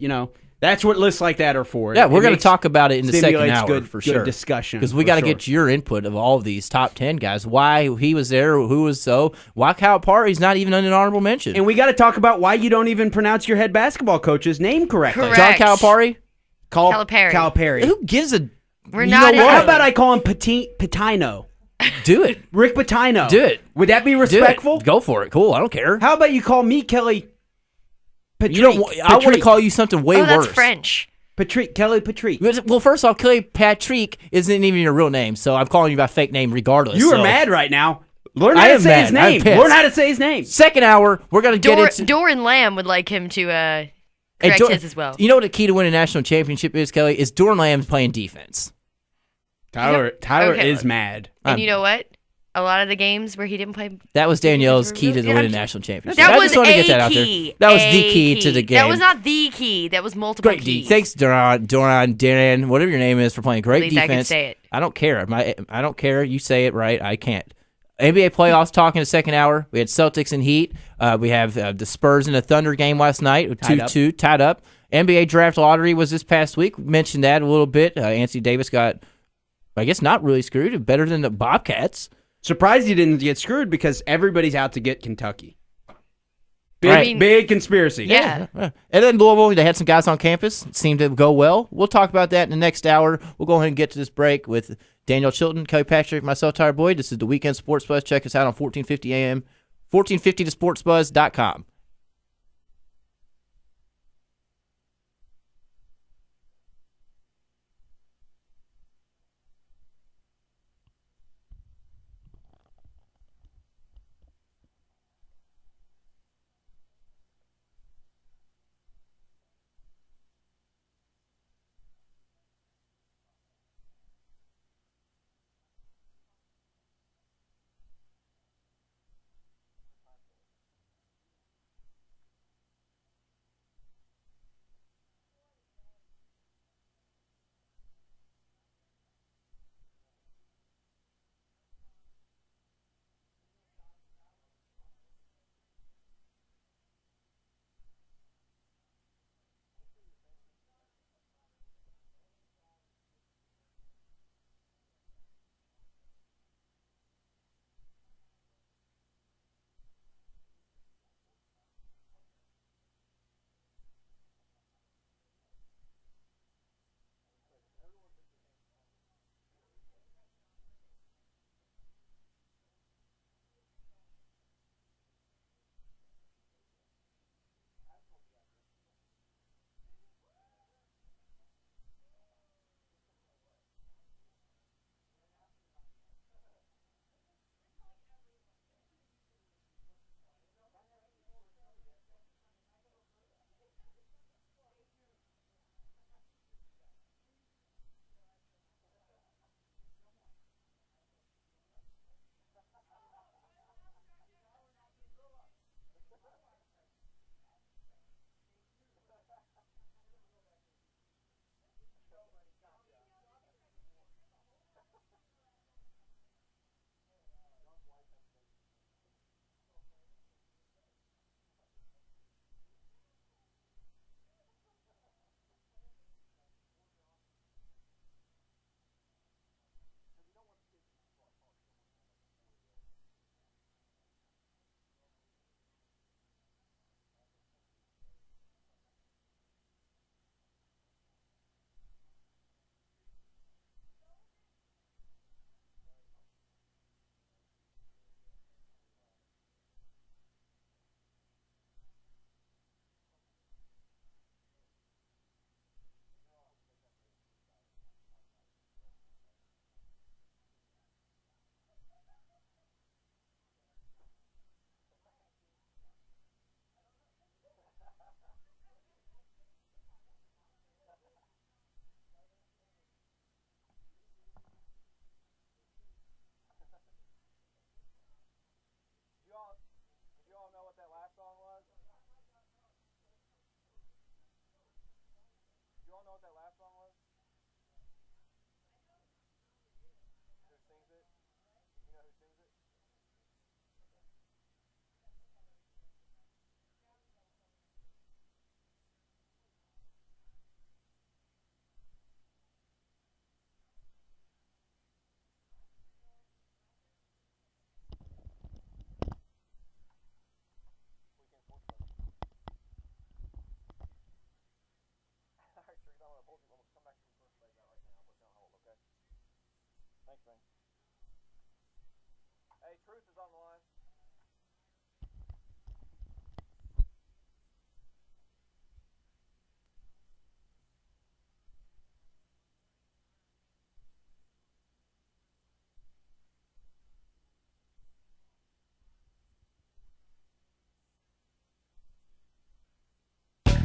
that's what lists like that are for. Yeah, we're going to talk about it in the second hour for sure. Good discussion. Because we got to get your input of all of these top 10 guys. Why he was there, who was so. Why Calipari's not even an honorable mention. And we got to talk about why you don't even pronounce your head basketball coach's name correctly. Correct. John Calipari? Calipari. Who gives a... We're not... How about I call him Pitino? Do it. Rick Pitino. Do it. Would that be respectful? Go for it. Cool. I don't care. How about you call me Kelly Patrick? I want to call you something way worse. That's French. Kelly Patrick. Well, first off, Kelly Patrick isn't even your real name, so I'm calling you by fake name regardless. You are mad right now. Learn how to say his name. Learn how to say his name. Second hour, we're going to get into... Doran Lamb would like him to correct his as well. You know what the key to winning a national championship is, Kelly? Is Doran Lamb's playing defense. Tyler is mad. And you know what? A lot of the games where he didn't play... That was Danielle's key to the winning national championship. That was a key. That was the key to the game. That was not the key. That was multiple keys. Thanks, Darren, whatever your name is, for playing great defense. At least I can say it. I don't care. I don't care. You say it right. I can't. NBA playoffs talk in the second hour. We had Celtics and Heat. We have the Spurs and the Thunder game last night, 2-2, tied up. NBA draft lottery was this past week. We mentioned that a little bit. Anthony Davis got, I guess, not really screwed, better than the Bobcats. Surprised you didn't get screwed because everybody's out to get Kentucky. Big conspiracy. Yeah. And then Louisville, they had some guys on campus. It seemed to go well. We'll talk about that in the next hour. We'll go ahead and get to this break with Daniel Chilton, Kelly Patrick, myself, Tyler Boyd. This is the Weekend Sports Buzz. Check us out on 1450 AM, 1450thesportsbuzz.com.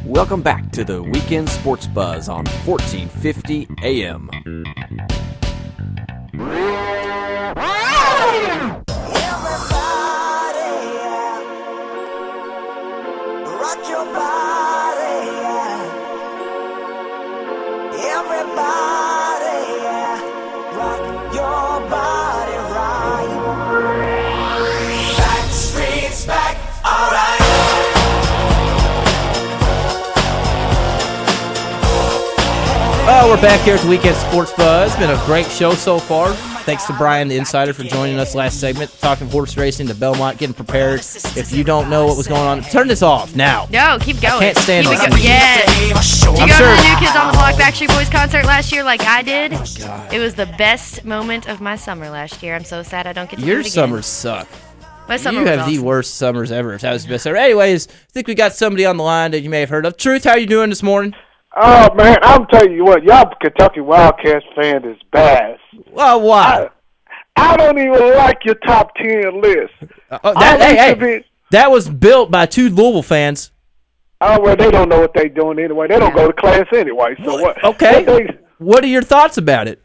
Welcome back to the Weekend Sports Buzz on 1450 AM. Rock your body, everybody, rock your body right. Back streets back, all right. Oh, we're back here at the Weekend Sports Buzz. It's been a great show so far. Thanks to Brian, the insider, for joining us last segment, talking horse racing to Belmont, getting prepared. If you don't know what was going on, turn this off now. No, keep going. I can't stand keep this. Yes. Did you go to the New Kids on the Block Backstreet Boys concert last year like I did? Oh, it was the best moment of my summer last year. I'm so sad I don't get to do it again. Your summers suck. My summer you was have awesome. the worst summers ever. That was the best ever. Anyways, I think we got somebody on the line that you may have heard of. Truth, how are you doing this morning? Oh, man, I'm telling you what, y'all Kentucky Wildcats fan is bad. Well, why? I don't even like your top 10 list. That was built by two Louisville fans. Oh, well, they don't know what they're doing anyway. They don't go to class anyway. So what? Okay. What are your thoughts about it?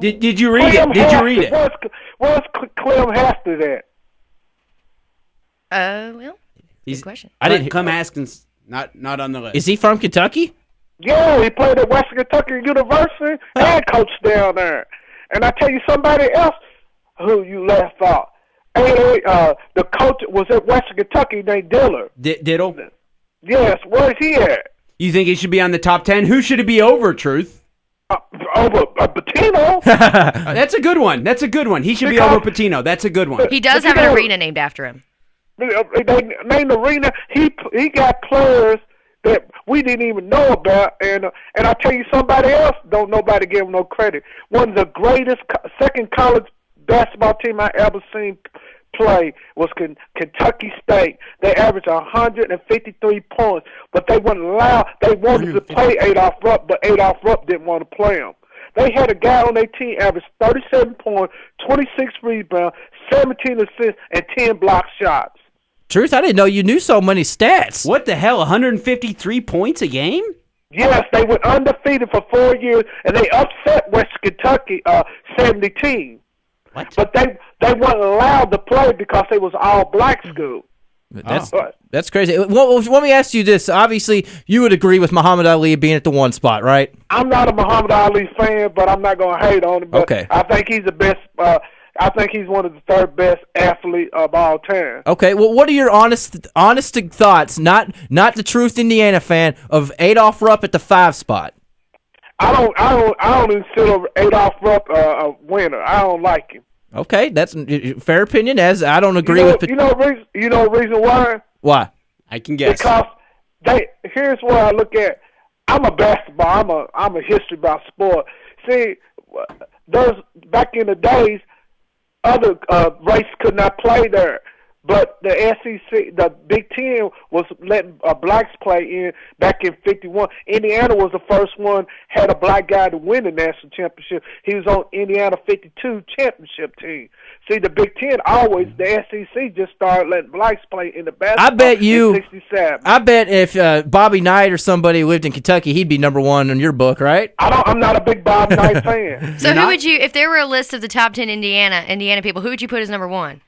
Did you read it? Did you read it? Where's Clem Hastert at? Well, good question. I didn't come asking. Not on the list. Is he from Kentucky? Yeah, he played at Western Kentucky University and coached down there. And I tell you, somebody else who you left out. The coach was at Western Kentucky named Diller. Diddle? Yes, where's he at? You think he should be on the top 10? Who should it be over, Truth? Over Patino? That's a good one. He should be over Patino. That's a good one. He does have an arena named after him. They named arena. He got players that we didn't even know about, and I tell you, somebody else don't nobody give him no credit. One of the greatest second college basketball team I ever seen play was Kentucky State. They averaged 153 points, but they wouldn't allow. They wanted to play Adolph Rupp, but Adolph Rupp didn't want to play him. They had a guy on their team average 37 points, 26 rebounds, 17 assists, and 10 block shots. Truth, I didn't know you knew so many stats. What the hell, 153 points a game? Yes, they went undefeated for 4 years, and they upset West Kentucky 70-10. What? But they weren't allowed to play because they was all black school. That's crazy. Well, let me ask you this. Obviously, you would agree with Muhammad Ali being at the one spot, right? I'm not a Muhammad Ali fan, but I'm not going to hate on him. But okay. I think he's the best. I think he's one of the third best athletes of all time. Okay, well, what are your honest thoughts? Not the Truth Indiana fan of Adolph Rupp at the 5 spot. I don't consider Adolph Rupp a winner. I don't like him. Okay, that's a fair opinion. As I don't agree with. You know the reason why? Why? I can guess. Because here's what I look at. I'm a basketball. I'm a history about sport. See, back in the days, other races could not play there. But the SEC, the Big Ten, was letting blacks play in back in 51. Indiana was the first one, had a black guy to win the national championship. He was on Indiana 52 championship team. See, the Big Ten the SEC just started letting blacks play in the basketball in 67. I bet if Bobby Knight or somebody lived in Kentucky, he'd be number one on your book, right? I'm not a big Bobby Knight fan. So who would you, if there were a list of the top 10 Indiana people, who would you put as number one?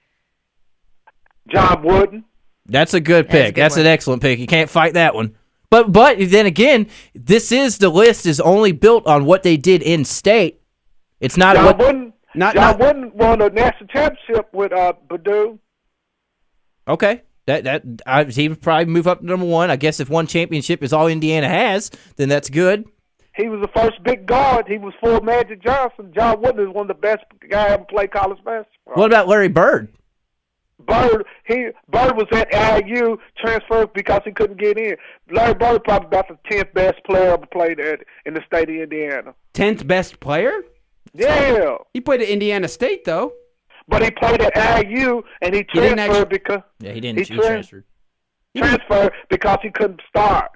John Wooden. That's a good pick. That's an excellent pick. You can't fight that one. But then again, the list is only built on what they did in state. It's not John Wooden won a national championship with Purdue. Okay. He would probably move up to number one. I guess if one championship is all Indiana has, then that's good. He was the first big guard. He was for Magic Johnson. John Wooden is one of the best guys ever played college basketball. What about Larry Bird? Bird was at IU, transferred because he couldn't get in. Larry Bird probably about the 10th best player ever played in the state of Indiana. 10th best player? Yeah. He played at Indiana State, though. but he played at IU and he transferred because he didn't. He transferred. Transferred because he couldn't start.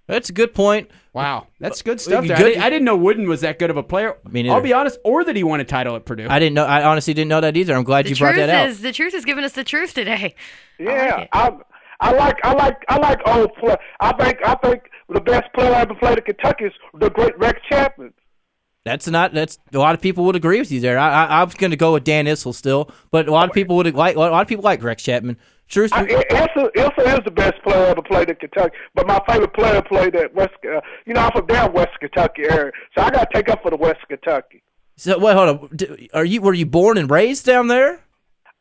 That's a good point. Wow, that's good stuff. I didn't know Wooden was that good of a player. I'll be honest, or that he won a title at Purdue. I didn't know. I honestly didn't know that either. I'm glad you brought that out. The truth is giving us the truth today. Yeah, I like old play. I think the best player I ever played at Kentucky is the great Rex Chapman. That's a lot of people would agree with you there. I was going to go with Dan Issel still, but a lot of people like Rex Chapman. Ilsa is the best player I ever played at Kentucky, but my favorite player played at West. I'm from down West Kentucky area, so I got to take up for the West Kentucky. So wait, hold on. Were you born and raised down there?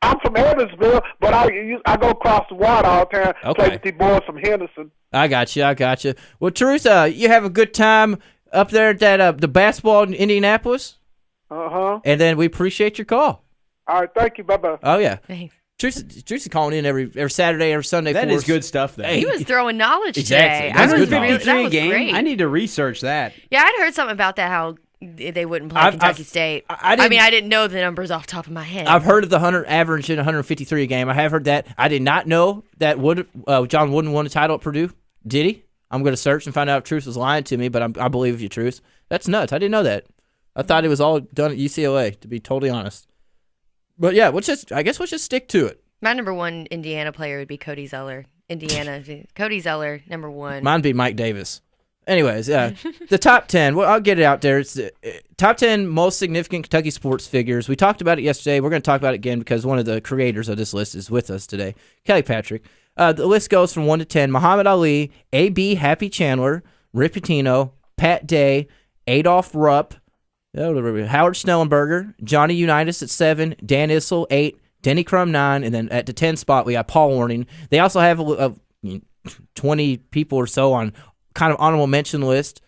I'm from Evansville, but I go across the water all the time. Okay. Play with the boys from Henderson. I got you. Well, Truth, you have a good time up there at that the basketball in Indianapolis. And then we appreciate your call. All right, thank you. Bye-bye. Oh yeah. Thanks. Truth's calling in every Saturday, every Sunday. That is good stuff, though. He was throwing knowledge exactly. today. That's good knowledge. That was game. great. I need to research that. Yeah, I'd heard something about that, how they wouldn't play Kentucky State. I didn't know the numbers off the top of my head. I've heard of the 100 average in 153 a game. I have heard that. I did not know that John Wooden won a title at Purdue. Did he? I'm going to search and find out if Truth was lying to me, but I believe you, Truth. That's nuts. I didn't know that. I thought it was all done at UCLA, to be totally honest. But yeah, I guess we'll just stick to it. My number one Indiana player would be Cody Zeller. Cody Zeller, number one. Mine would be Mike Davis. Anyways, the top 10. Well, I'll get it out there. It's the top 10 most significant Kentucky sports figures. We talked about it yesterday. We're going to talk about it again because one of the creators of this list is with us today, Kelly Patrick. The list goes from 1 to 10. Muhammad Ali, A.B. Happy Chandler, Rick Pitino, Pat Day, Adolph Rupp, Howard Snellenberger, Johnny Unitas at 7, Dan Issel 8, Denny Crum 9, and then at the 10 spot we got Paul Warning. They also have 20 people or so on kind of honorable mention list.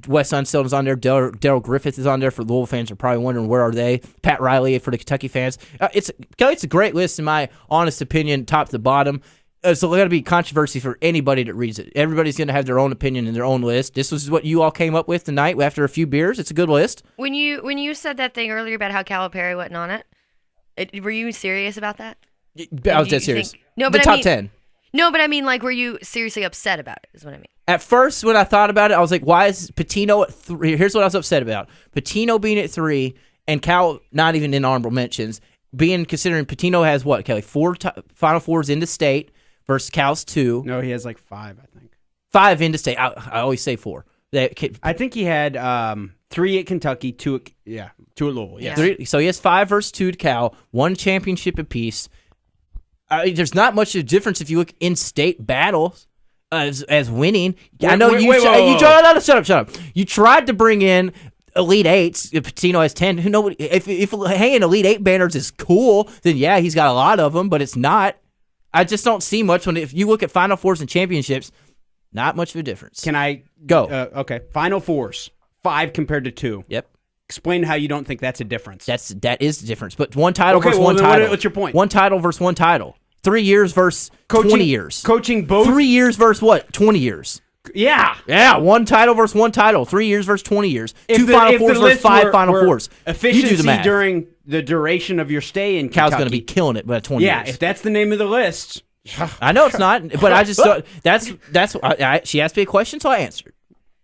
Wes Unseld is on there. Daryl Griffith is on there. For Louisville fans are probably wondering where are they. Pat Riley for the Kentucky fans. It's a great list in my honest opinion, top to bottom. So there's going to be controversy for anybody that reads it. Everybody's going to have their own opinion and their own list. This was what you all came up with tonight after a few beers. It's a good list. When you said that thing earlier about how Calipari wasn't on it, were you serious about that? I was dead serious. No, but the top 10. No, but I mean, like, were you seriously upset about it, is what I mean. At first, when I thought about it, I was like, why is Pitino at 3? Here's what I was upset about. Pitino being at 3 and Cal not even in honorable mentions, considering Pitino has what, Kelly? 4 Final Fours into state versus Cal's 2. No, he has like 5, I think. 5 into state. I always say 4. I think he had 3 at Kentucky, 2 at Louisville. Yes. So he has 5 versus 2 to Cal, 1 championship apiece. There's not much of a difference if you look in-state battles as winning. I know shut up. You tried to bring in Elite 8s. Pitino has 10. If hanging Elite 8 banners is cool, then yeah, he's got a lot of them, but it's not. I just don't see much if you look at Final Fours and championships, not much of a difference. Can I go? Okay. Final Fours, 5 compared to 2. Yep. Explain how you don't think that's a difference. That is the difference. But one title versus one title. What's your point? One title versus one title. 3 years versus 20 years. Coaching both. 3 years versus what? 20 years. Yeah. Yeah. One title versus one title. 3 years versus 20 years. Two Final Fours versus 5 Final Fours. Efficiency you do the math. During the duration of your stay in Kentucky. Cal's going to be killing it by 20 years. Yeah. If that's the name of the list. I know it's not, but I just she asked me a question, so I answered.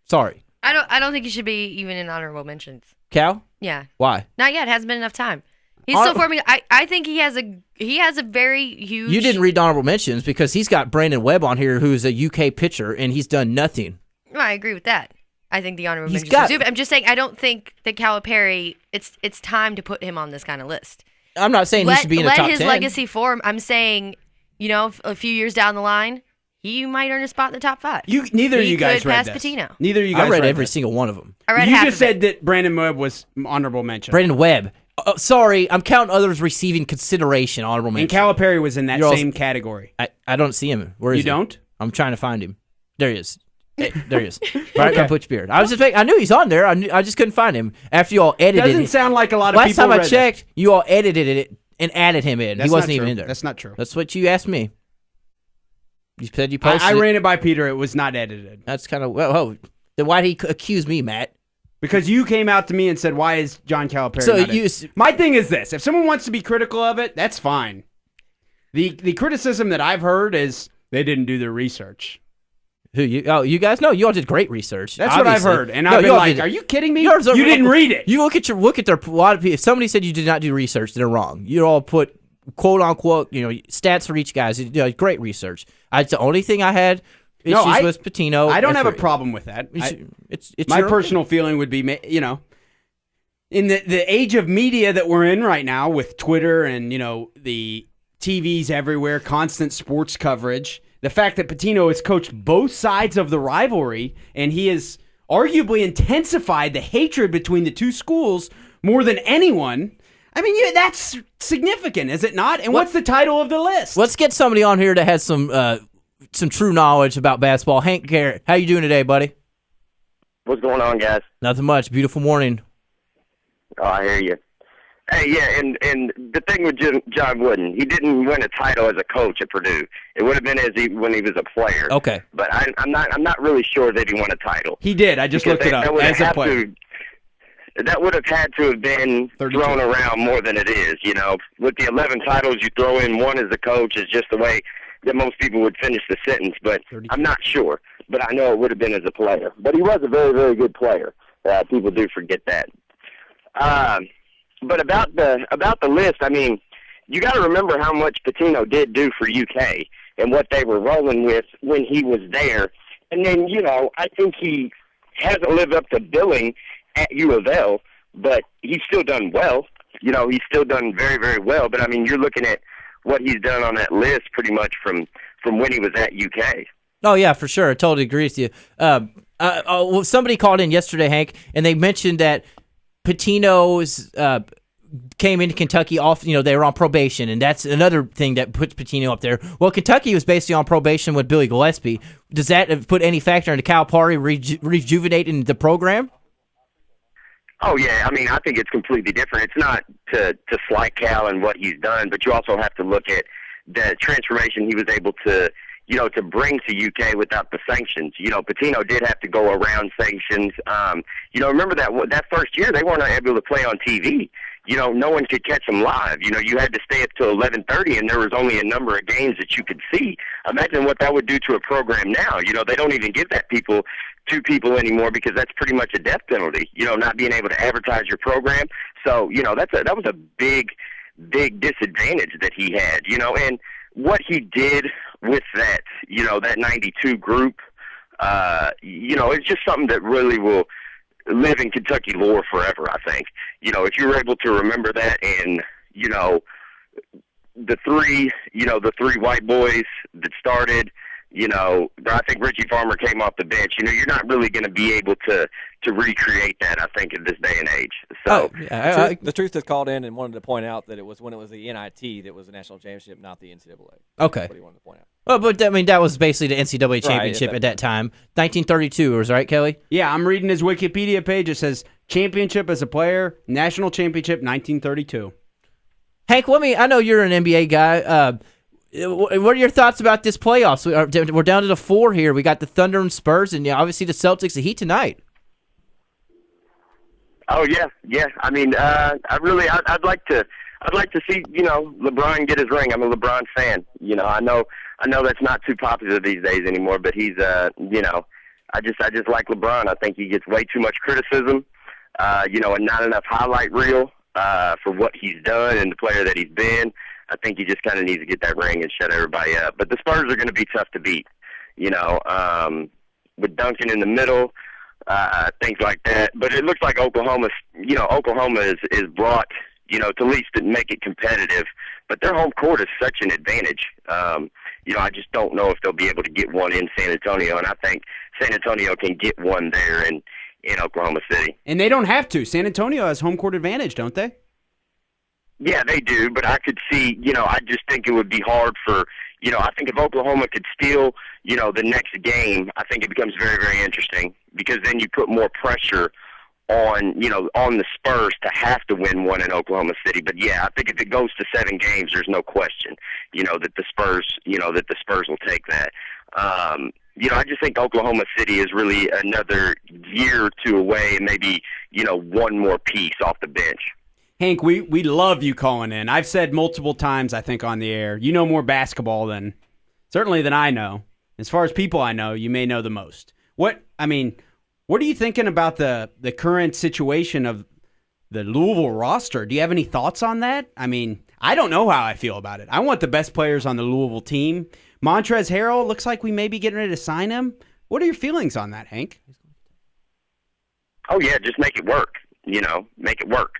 Sorry. I don't think he should be even in honorable mentions. Cal? Yeah. Why? Not yet. Hasn't been enough time. He's still forming. I think he has a very huge. You didn't read honorable mentions because he's got Brandon Webb on here, who's a UK pitcher, and he's done nothing. No, I agree with that. I think the honorable mentions do, but I'm just saying I don't think that Calipari. It's time to put him on this kind of list. I'm not saying he should be in the top 10. Let his legacy form. I'm saying, a few years down the line, he might earn a spot in the top 5. Neither of you guys read this. Patino. Neither of you guys I read every single one of them. I read you half just said that Brandon Webb was honorable mention. Brandon Webb. Sorry, I'm counting others receiving consideration, honorable mention. And Calipari was in that same category. I don't see him. Where is he? You don't? I'm trying to find him. There he is. There he is. Right now, put your beard. I knew he's on there. I just couldn't find him. After you all edited it. Doesn't sound like a lot of Last people time I checked, you all edited it and added him in. He wasn't even in there. That's not true. That's what you asked me. You said you posted I ran it by Peter. It was not edited. That's kind of... Well, then why'd he accuse me, Matt? Because you came out to me and said, why is John Calipari not in? My thing is this. If someone wants to be critical of it, that's fine. The criticism that I've heard is they didn't do their research. You guys know you all did great research. That's obviously what I've heard, and I've been like, "Are you kidding me? You didn't read it." You look at a lot of people. If somebody said you did not do research, they're wrong. You all put quote unquote, stats for each guy. Great research. It's the only thing I had issues with Pitino. I don't have a problem with that. It's my personal feeling would be, in the age of media that we're in right now, with Twitter and the TVs everywhere, constant sports coverage. The fact that Pitino has coached both sides of the rivalry, and he has arguably intensified the hatred between the two schools more than anyone. I mean, that's significant, is it not? And what's the title of the list? Let's get somebody on here that has some true knowledge about basketball. Hank Garrett, how you doing today, buddy? What's going on, guys? Nothing much. Beautiful morning. Oh, I hear you. Hey, yeah, and the thing with John Wooden, he didn't win a title as a coach at Purdue. It would have been when he was a player. Okay. But I'm not really sure that he won a title. He did. I just looked it up as a player. That would have had to have been 32. Thrown around more than it is. With the 11 titles, you throw in one as a coach is just the way that most people would finish the sentence. But 32. I'm not sure. But I know it would have been as a player. But he was a very, very good player. People do forget that. But about the list, I mean, you got to remember how much Pitino did do for UK and what they were rolling with when he was there. And then, I think he hasn't lived up to billing at U of L, but he's still done well. He's still done very, very well. But, I mean, you're looking at what he's done on that list pretty much from when he was at UK. Oh, yeah, for sure. I totally agree with you. Well, somebody called in yesterday, Hank, and they mentioned that Pitino's came into Kentucky off, they were on probation, and that's another thing that puts Pitino up there. Well, Kentucky was basically on probation with Billy Gillespie. Does that put any factor into Calipari rejuvenating the program? Oh, yeah. I mean, I think it's completely different. It's not to slight Cal and what he's done, but you also have to look at the transformation he was able to bring to UK without the sanctions. Pitino did have to go around sanctions. Remember that first year they weren't able to play on TV. No one could catch them live. You had to stay up till 11:30, and there was only a number of games that you could see. Imagine what that would do to a program now. They don't even give that to people anymore because that's pretty much a death penalty. Not being able to advertise your program. So that was a big disadvantage that he had. And what he did with that, that 92 group, it's just something that really will live in Kentucky lore forever, I think. If you were able to remember that and, the three white boys that started, I think Richie Farmer came off the bench. You're not really going to be able to recreate that, I think, in this day and age. So the truth is called in and wanted to point out that it was when it was the NIT that was the national championship, not the NCAA. Okay. That's what he wanted to point out. Well, but I mean, that was basically the NCAA championship at that time. 1932, was right, Kelly? Yeah, I'm reading his Wikipedia page. It says championship as a player, national championship, 1932. Hank, I know you're an NBA guy. What are your thoughts about this playoffs? We're down to the 4 here. We got the Thunder and Spurs, and obviously the Celtics, the Heat tonight. Oh yeah. I mean, I'd like to see LeBron get his ring. I'm a LeBron fan. I know that's not too popular these days anymore, but he's I just like LeBron. I think he gets way too much criticism, and not enough highlight reel for what he's done and the player that he's been. I think he just kind of needs to get that ring and shut everybody up. But the Spurs are going to be tough to beat, with Duncan in the middle, things like that. But it looks like Oklahoma is brought, to at least make it competitive. But their home court is such an advantage. I just don't know if they'll be able to get one in San Antonio, and I think San Antonio can get one there in Oklahoma City. And they don't have to. San Antonio has home court advantage, don't they? Yeah, they do, but I could see, I just think it would be hard for, I think if Oklahoma could steal, the next game, I think it becomes very, very interesting because then you put more pressure on the Spurs to have to win one in Oklahoma City. But yeah, I think if it goes to 7 games, there's no question, that the Spurs will take that. I just think Oklahoma City is really another year or two away, and maybe, one more piece off the bench. Hank, we love you calling in. I've said multiple times, I think, on the air, you know more basketball than I know. As far as people I know, you may know the most. What are you thinking about the current situation of the Louisville roster? Do you have any thoughts on that? I don't know how I feel about it. I want the best players on the Louisville team. Montrezl Harrell looks like we may be getting ready to sign him. What are your feelings on that, Hank? Oh, yeah, just make it work. Make it work.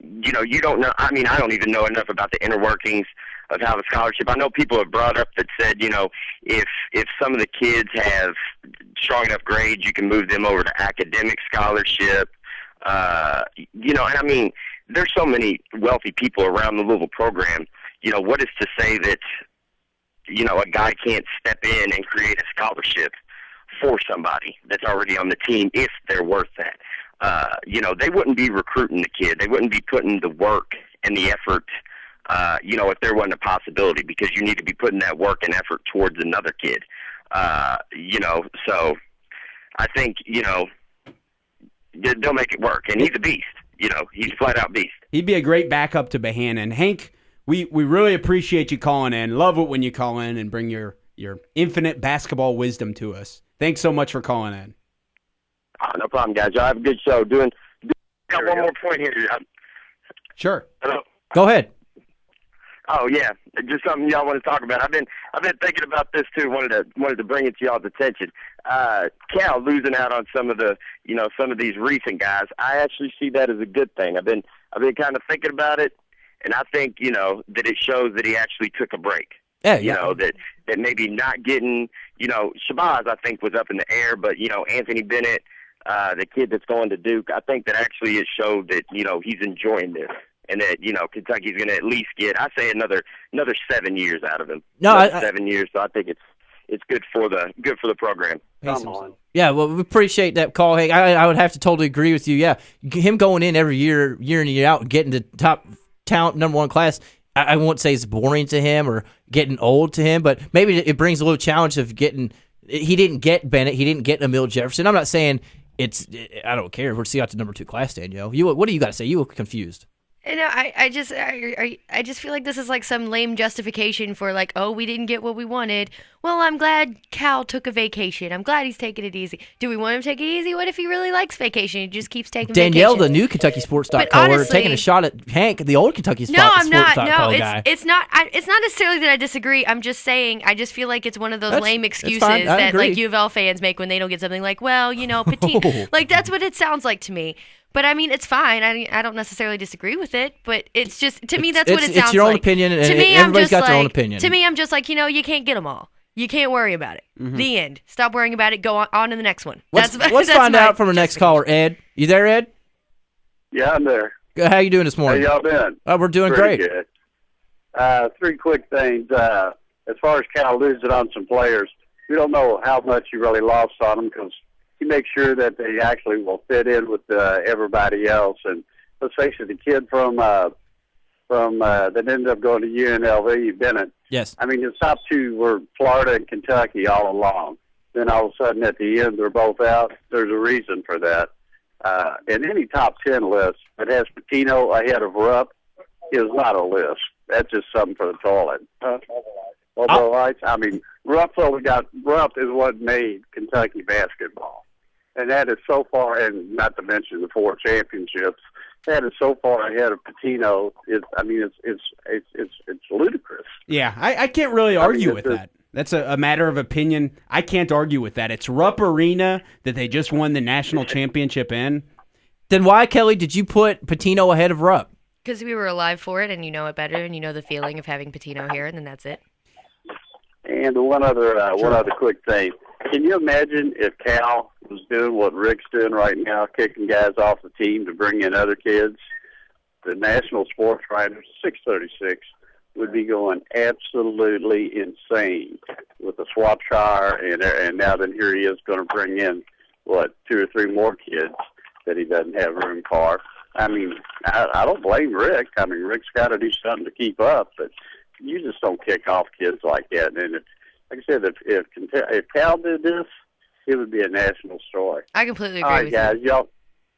You don't know. I don't even know enough about the inner workings of how the scholarship. I know people have brought up that said, if some of the kids have strong enough grades, you can move them over to academic scholarship. And there's so many wealthy people around the Louisville program. What is to say that, a guy can't step in and create a scholarship for somebody that's already on the team if they're worth that. They wouldn't be recruiting the kid. They wouldn't be putting the work and the effort, if there wasn't a possibility, because you need to be putting that work and effort towards another kid. So I think, they'll make it work. And he's a beast. He's a flat-out beast. He'd be a great backup to Bohannon. Hank, we really appreciate you calling in. Love it when you call in and bring your infinite basketball wisdom to us. Thanks so much for calling in. No problem, guys. Y'all have a good show. Got one more point here. Sure. Hello? Go ahead. Oh yeah, just something y'all want to talk about. I've been thinking about this too. Wanted to bring it to y'all's attention. Cal losing out on some of these recent guys. I actually see that as a good thing. I've been kind of thinking about it, and I think that it shows that he actually took a break. Yeah. That maybe not getting Shabazz, I think, was up in the air, but Anthony Bennett, the kid that's going to Duke, I think that actually it showed that he's enjoying this. And that Kentucky's going to at least get, I say, another 7 years out of him. 7 years. So I think it's good for the program. Come on. Yeah, well, we appreciate that call. Hey, I would have to totally agree with you. Yeah, him going in every year in, year out, getting the top talent number one class. I won't say it's boring to him or getting old to him, but maybe it brings a little challenge of getting. He didn't get Bennett. He didn't get Emil Jefferson. I'm not saying it's. I don't care. We're see out to number 2 class, Danielle. What do you got to say? You look confused. I just feel like this is like some lame justification for like, oh, we didn't get what we wanted. Well, I'm glad Cal took a vacation. I'm glad he's taking it easy. Do we want him to take it easy? What if he really likes vacation? He just keeps taking Danielle, vacation. the new KentuckySports.co, taking a shot at Hank, the old KentuckySports.co No, I'm not. No, guy. it's not necessarily that I disagree. I'm just saying I just feel like it's one of those lame excuses that agree. like U of L fans make when they don't get something. Like, well, Patino. Like that's what it sounds like to me. But it's fine. I don't necessarily disagree with it, but it's just to me that's what it sounds like. It's your own opinion, and to me, everybody's got their own opinion. To me, I'm just like, you can't get them all. You can't worry about it. Mm-hmm. The end. Stop worrying about it. Go on to the next one. Let's find out from our next caller, Ed. You there, Ed? Yeah, I'm there. How you doing this morning? How y'all doing? Oh, we're doing Pretty great. Good. 3 quick things. As far as Cal losing on some players, we don't know how much he really lost on them because he makes sure that they actually will fit in with everybody else. And let's face it, the kid from that ended up going to UNLV, Bennett. Yes. His top 2 were Florida and Kentucky all along. Then all of a sudden at the end they're both out. There's a reason for that. And any top 10 list that has Patino ahead of Rupp is not a list. That's just something for the toilet. Rupp is what made Kentucky basketball. And that is so far, and not to mention the 4 championships, that is so far ahead of Patino. It's ludicrous. Yeah, I can't really argue with that. That's a matter of opinion. I can't argue with that. It's Rupp Arena that they just won the national championship in. Then why, Kelly, did you put Patino ahead of Rupp? Because we were alive for it, and you know it better, and you know the feeling of having Patino here, and then that's it. And one other quick thing. Can you imagine if Cal was doing what Rick's doing right now, kicking guys off the team to bring in other kids? The national sports writers, 636, would be going absolutely insane with the swap shire, and now then here he is going to bring in, 2 or 3 more kids that he doesn't have room for. I don't blame Rick. Rick's got to do something to keep up, but you just don't kick off kids like that. And like I said, if Cal did this, it would be a national story. I completely agree All right, with guys, you.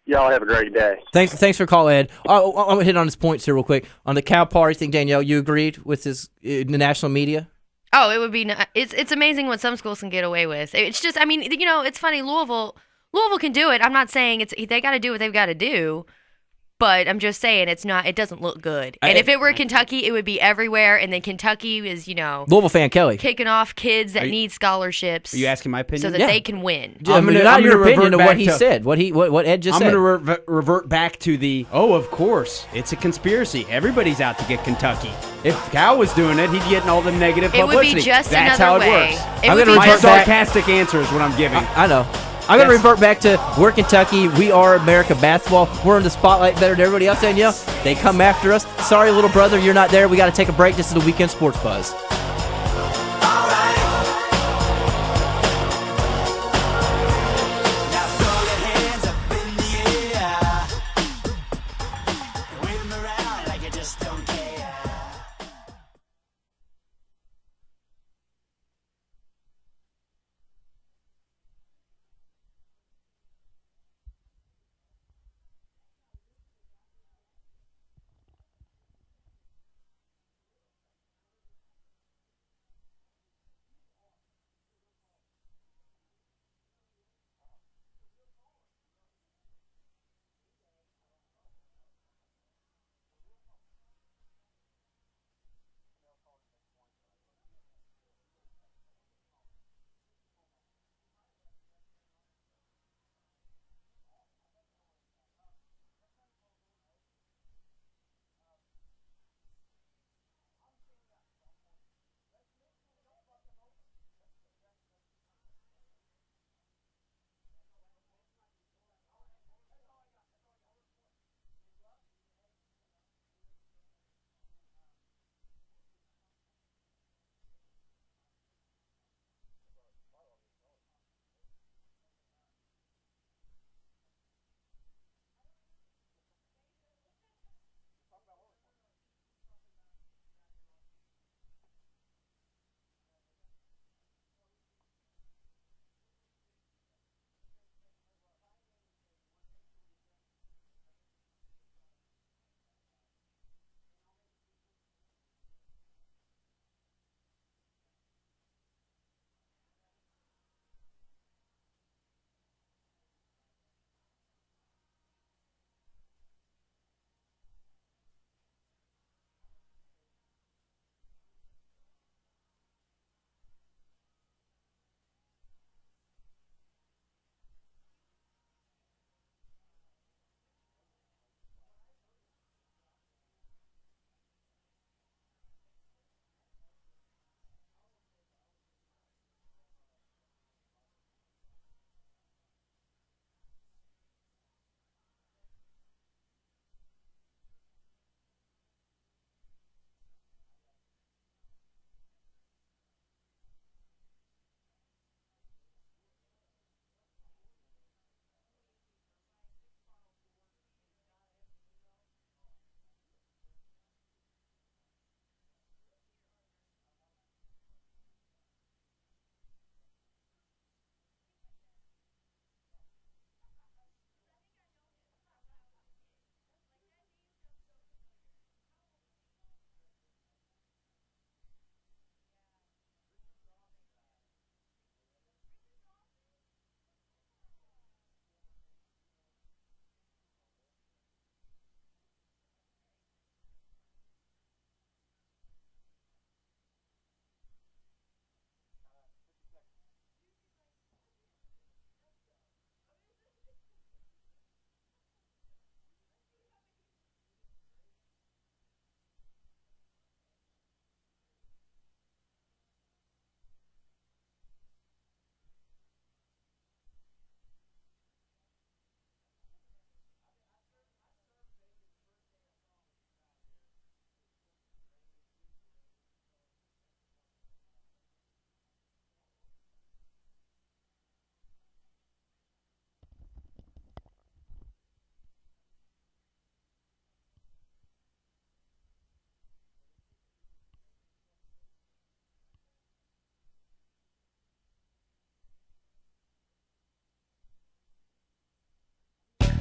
Y'all have a great day. Thanks for calling, Ed. I'm going to hit on his points here real quick. On the Cal party thing, Danielle, you agreed with the national media? Oh, it would be. It's amazing what some schools can get away with. It's just, I mean, it's funny. Louisville can do it. I'm not saying they got to do what they've got to do. But I'm just saying it doesn't look good. And if it were Kentucky, it would be everywhere. And then Kentucky is, Louisville fan Kelly. Kicking off kids that need scholarships. Are you asking my opinion? So that they can win. I'm not your opinion of what he said, what Ed just said. I'm going to revert back to of course, it's a conspiracy. Everybody's out to get Kentucky. If Cal was doing it, he'd be getting all the negative publicity. It would be just That's another how way. it works. My sarcastic answer is what I'm giving. I know. I'm going to revert back to we're Kentucky. We are America basketball. We're in the spotlight better than everybody else. And they come after us. Sorry, little brother, you're not there. We got to take a break. This is the Weekend Sports Buzz.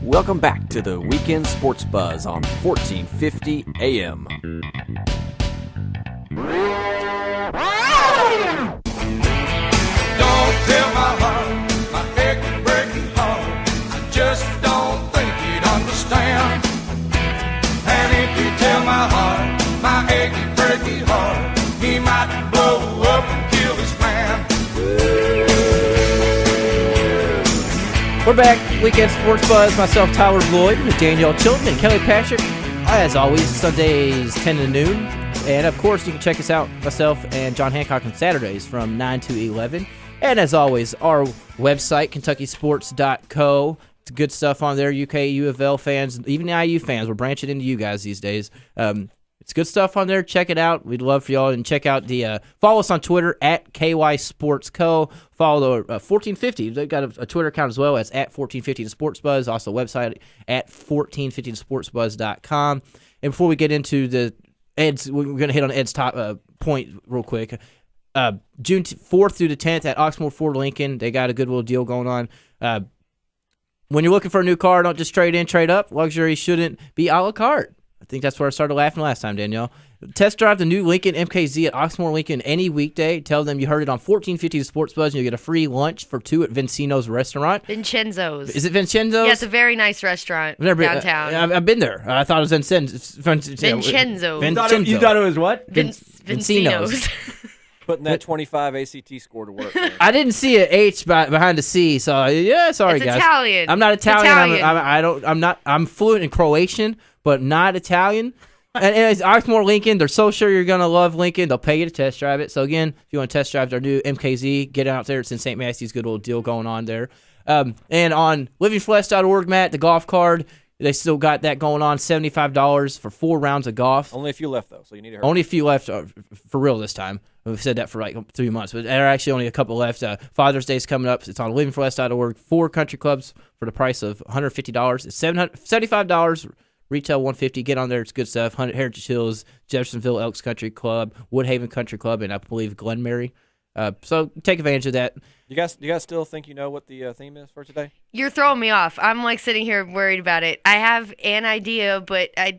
Welcome back to the Weekend Sports Buzz on 1450 AM. Don't tell my heart, my aching, breaking heart. I just don't think you'd understand. And if you tell my heart, my aching, breaking heart, he might blow up and kill this man. We're back, Weekend Sports Buzz. Myself, Tyler Lloyd, with Danielle Chilton and Kelly Patrick. As always, Sundays 10 to noon. And, of course, you can check us out, myself and John Hancock, on Saturdays from 9 to 11. And, as always, our website, KentuckySports.co. It's good stuff on there. UK, U of L fans, even IU fans. We're branching into you guys these days. It's good stuff on there. Check it out. We'd love for y'all. And check out follow us on Twitter at KYSportsCo. Follow the 1450. They've got a Twitter account as well as at 1450 The Sports Buzz. Also, website at 1450thesportsbuzz.com. And before we get into the Ed's, we're going to hit on Ed's top point real quick. June 4th through the 10th at Oxmoor Ford Lincoln. They got a good little deal going on. When you're looking for a new car, don't just trade in, trade up. Luxury shouldn't be a la carte. I think that's where I started laughing last time, Danielle. Test drive the new Lincoln MKZ at Oxmoor Lincoln any weekday. Tell them you heard it on 1450 The Sports Buzz, and you'll get a free lunch for two at Vincino's restaurant. Vincenzo's. Is it Vincenzo's? Yeah, it's a very nice restaurant downtown. I've been there. I thought it was Vincenzo's. Vincenzo's. You thought it was what? Vincino's. Putting that 25 ACT score to work. I didn't see an H behind the C, so yeah, sorry, it's guys. Italian. I'm not Italian. I'm fluent in Croatian, but not Italian. And it's Oxmoor Lincoln. They're so sure you're gonna love Lincoln. They'll pay you to test drive it. So again, if you want to test drive their new MKZ, get out there. It's in St. Matthew's. Good little deal going on there. And on livingflesh.org, Matt, the golf card. They still got that going on, $75 for 4 rounds of golf. Only a few left, though, so you need to hurry. Only a few left for real this time. We've said that for like 3 months, but there are actually only a couple left. Father's Day is coming up. It's on livingflesh.org. 4 country clubs for the price of $150. It's $75, retail $150. Get on there. It's good stuff. Heritage Hills, Jeffersonville Elks Country Club, Woodhaven Country Club, and I believe Glenmary. So take advantage of that. You guys still think you know what the theme is for today? You're throwing me off. I'm like sitting here worried about it. I have an idea, but I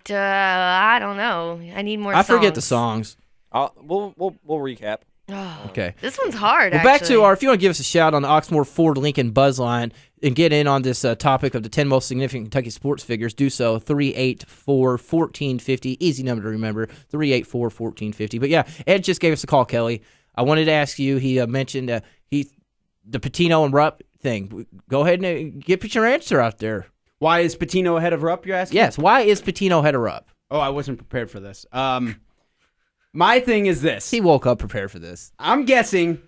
don't know. I need more songs. I forget the songs. We'll recap. Oh, okay. This one's hard, well, back to if you want to give us a shout on the Oxmoor Ford Lincoln Buzz line and get in on this topic of the 10 most significant Kentucky sports figures, do so. 384-1450. Easy number to remember. 384-1450. But yeah, Ed just gave us a call, Kelly. I wanted to ask you, he mentioned the Patino and Rupp thing. Go ahead and get your answer out there. Why is Patino ahead of Rupp, you're asking? Yes, why is Patino ahead of Rupp? Oh, I wasn't prepared for this. My thing is this. He woke up prepared for this. I'm guessing,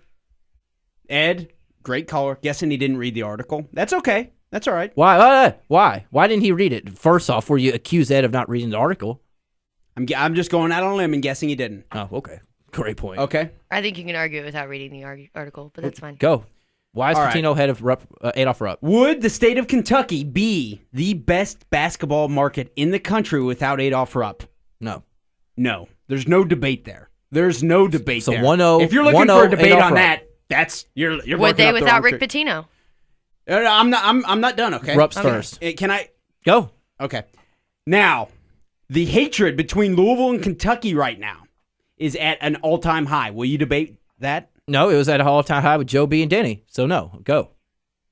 Ed, great caller, guessing he didn't read the article. That's okay. That's all right. Why? Why didn't he read it? First off, were you accused Ed of not reading the article? I'm just going out on a limb and guessing he didn't. Oh, okay. Great point. Okay. I think you can argue it without reading the article, but that's fine. Go. Why is Patino ahead of Adolph Rupp? Would the state of Kentucky be the best basketball market in the country without Adolph Rupp? No. No. There's no debate there. There's no debate there. So 1-0. If you're looking for a debate on that, that's you're Would they without Rick Pitino? I'm not done. Okay. Rupp's first. Can I go? Okay. Now, the hatred between Louisville and Kentucky right now is at an all-time high. Will you debate that? No, it was at an all-time high with Joe B. and Denny. So no, go.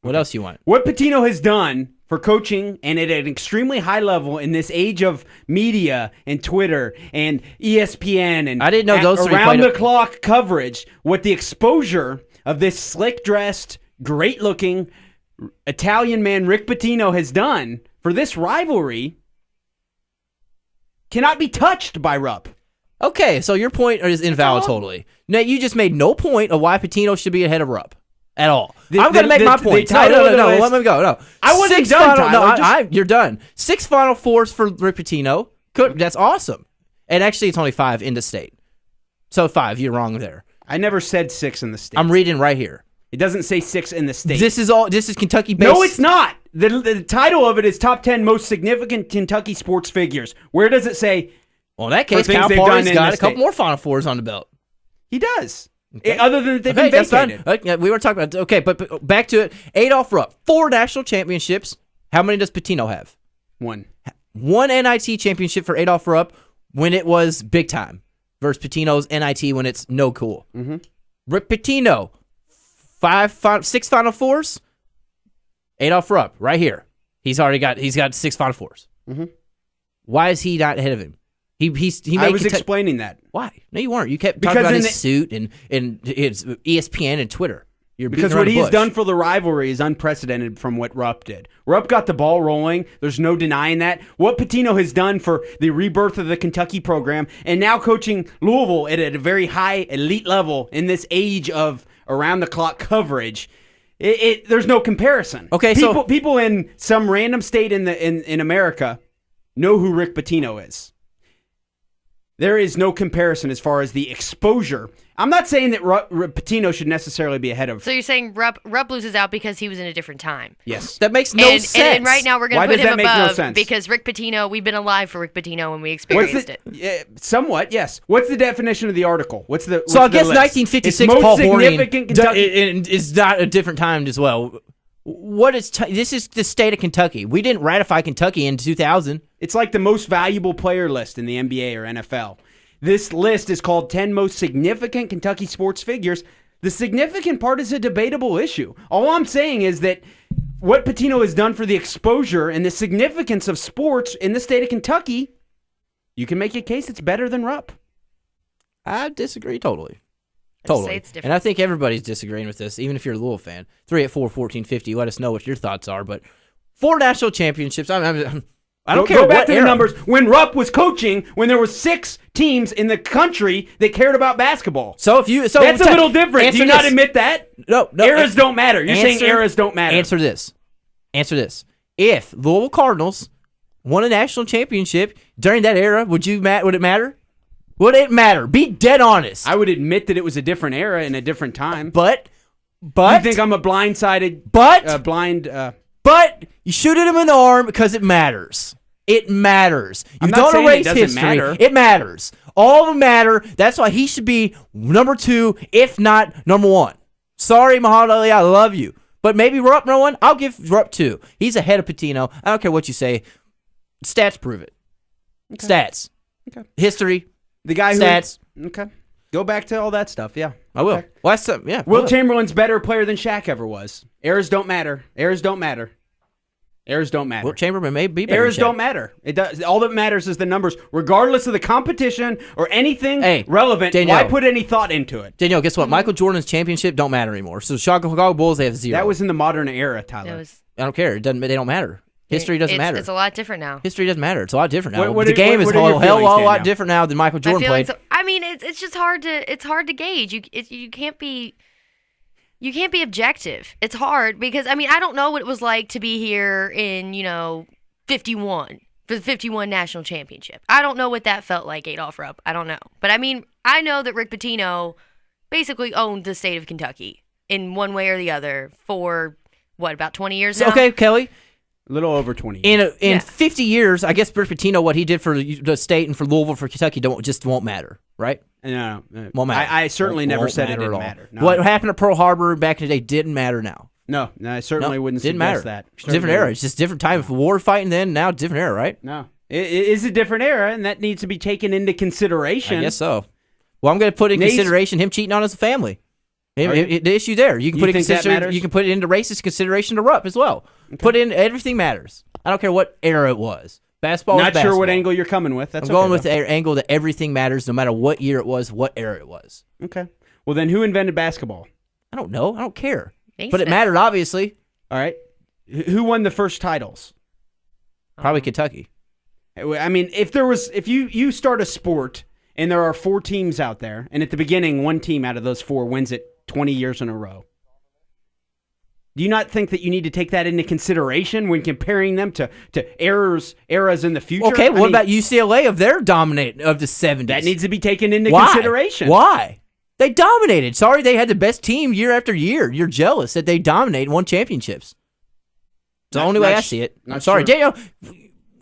What else you want? What Pitino has done for coaching and at an extremely high level in this age of media and Twitter and ESPN and I didn't know those around-the-clock coverage, what the exposure of this slick-dressed, great-looking Italian man Rick Pitino has done for this rivalry cannot be touched by Rupp. Okay, so your point is invalid totally. Now, you just made no point of why Pitino should be ahead of Rupp at all. I'm going to make my point. No, let me go. No, I wasn't done, Tyler. You're done. 6 Final Fours for Rick Pitino. That's awesome. And actually, it's only 5 in the state. So 5, you're wrong there. I never said 6 in the state. I'm reading right here. It doesn't say 6 in the state. This is Kentucky based. No, it's not. The title of it is Top 10 Most Significant Kentucky Sports Figures. Where does it say? Well, in that case, Cal Poly's got a couple more Final Fours on the belt. He does. Okay. Other than they've been vacated. Okay, we were talking about but back to it. Adolph Rupp, 4 national championships How many does Pitino have? One NIT championship for Adolph Rupp when it was big time versus Pitino's NIT when it's no cool. Mm-hmm. Rick Pitino, 6 Final Fours. Adolph Rupp, right here. He's got 6 Final Fours. Mm-hmm. Why is he not ahead of him? He I was explaining that. Why? No, you weren't. You kept talking about his suit and it's ESPN and Twitter. Because what he's done for the rivalry is unprecedented from what Rupp did. Rupp got the ball rolling. There's no denying that. What Pitino has done for the rebirth of the Kentucky program and now coaching Louisville at a very high elite level in this age of around-the-clock coverage, there's no comparison. Okay, people in some random state in America know who Rick Pitino is. There is no comparison as far as the exposure. I'm not saying that Pitino should necessarily be ahead of. So you're saying Rupp loses out because he was in a different time? Yes. That makes no sense. And right now we're going to put him above no because Rick Pitino, we've been alive for Rick Pitino and we experienced it. Somewhat, yes. What's the definition of the article? What's the I guess list? 1956 Paul Horning is not a different time as well. What is this is the state of Kentucky. We didn't ratify Kentucky in 2000. It's like the most valuable player list in the NBA or NFL. This list is called 10 most significant Kentucky sports figures. The significant part is a debatable issue. All I'm saying is that what Pitino has done for the exposure and the significance of sports in the state of Kentucky, you can make a case it's better than Rupp. I disagree totally. Totally. And I think everybody's disagreeing with this, even if you're a Louisville fan. 384-1450, let us know what your thoughts are. But 4 national championships, I don't care. Go back to era. the numbers. When Rupp was coaching, when there were 6 teams in the country that cared about basketball. That's a little different. Do you not admit that? No. Eras don't matter. You're saying eras don't matter. Answer this. If Louisville Cardinals won a national championship during that era, would it matter? Would it matter? Be dead honest. I would admit that it was a different era and a different time. But you think I'm a blindsided? But you shoot at him in the arm because it matters. It matters. You don't erase history. Matter. It matters. All of them matter. That's why he should be number 2, if not number 1. Sorry, Muhammad Ali, I love you. But maybe Rupp number 1. I'll give Rupp 2. He's ahead of Pitino. I don't care what you say. Stats prove it. Okay. Stats. Okay. History. The guy stats. Okay. Go back to all that stuff, yeah. I will. Okay. Well, Wilt Chamberlain's better player than Shaq ever was. Eras don't matter. Eras don't matter. Wilt Chamberlain may be better. Eras don't matter. It does. All that matters is the numbers, regardless of the competition or anything relevant. Danielle, why put any thought into it? Danielle, guess what? Michael Jordan's championship don't matter anymore. So Chicago Bulls, they have 0. That was in the modern era, Tyler. I don't care. They don't matter. History doesn't matter. It's a lot different now. History doesn't matter. It's a lot different now. The game is a lot different now than Michael Jordan played. So, I mean, it's just hard to gauge. You can't be objective. It's hard because I don't know what it was like to be here in 51 for the 51 national championship. I don't know what that felt like, Adolph Rupp. I don't know, but I know that Rick Pitino basically owned the state of Kentucky in one way or the other for about 20 years now. Okay, Kelly. A little over 20 years. In 50 years, I guess Rick Pitino, what he did for the state and for Louisville, for Kentucky, won't matter, right? No. Won't matter. I certainly never said it didn't matter. No. What happened at Pearl Harbor back in the day didn't matter now. No, I certainly wouldn't suggest matter. That. It's a different era. It's just different time. If war fighting then, now it's a different era, right? No. It is a different era, and that needs to be taken into consideration. I guess so. Well, I'm going to put in consideration him cheating on his family. The issue there. You can put it into racist consideration to Rupp as well. Okay. Put in everything matters. I don't care what era it was. Basketball Not is basketball. sure what angle you're coming with. I'm going with the angle that everything matters no matter what year it was, what era it was. Okay. Well, then who invented basketball? I don't know. I don't care. But it mattered, obviously. All right. Who won the first titles? Probably Kentucky. If you start a sport and there are 4 teams out there, and at the beginning, one team out of those 4 wins it 20 years in a row. Do you not think that you need to take that into consideration when comparing them to eras in the future? Okay, what about UCLA of their dominate of the 70s? That needs to be taken into consideration. Why? They dominated. Sorry, they had the best team year after year. You're jealous that they dominated and won championships. It's the only way I see it. I'm sorry. Daniel,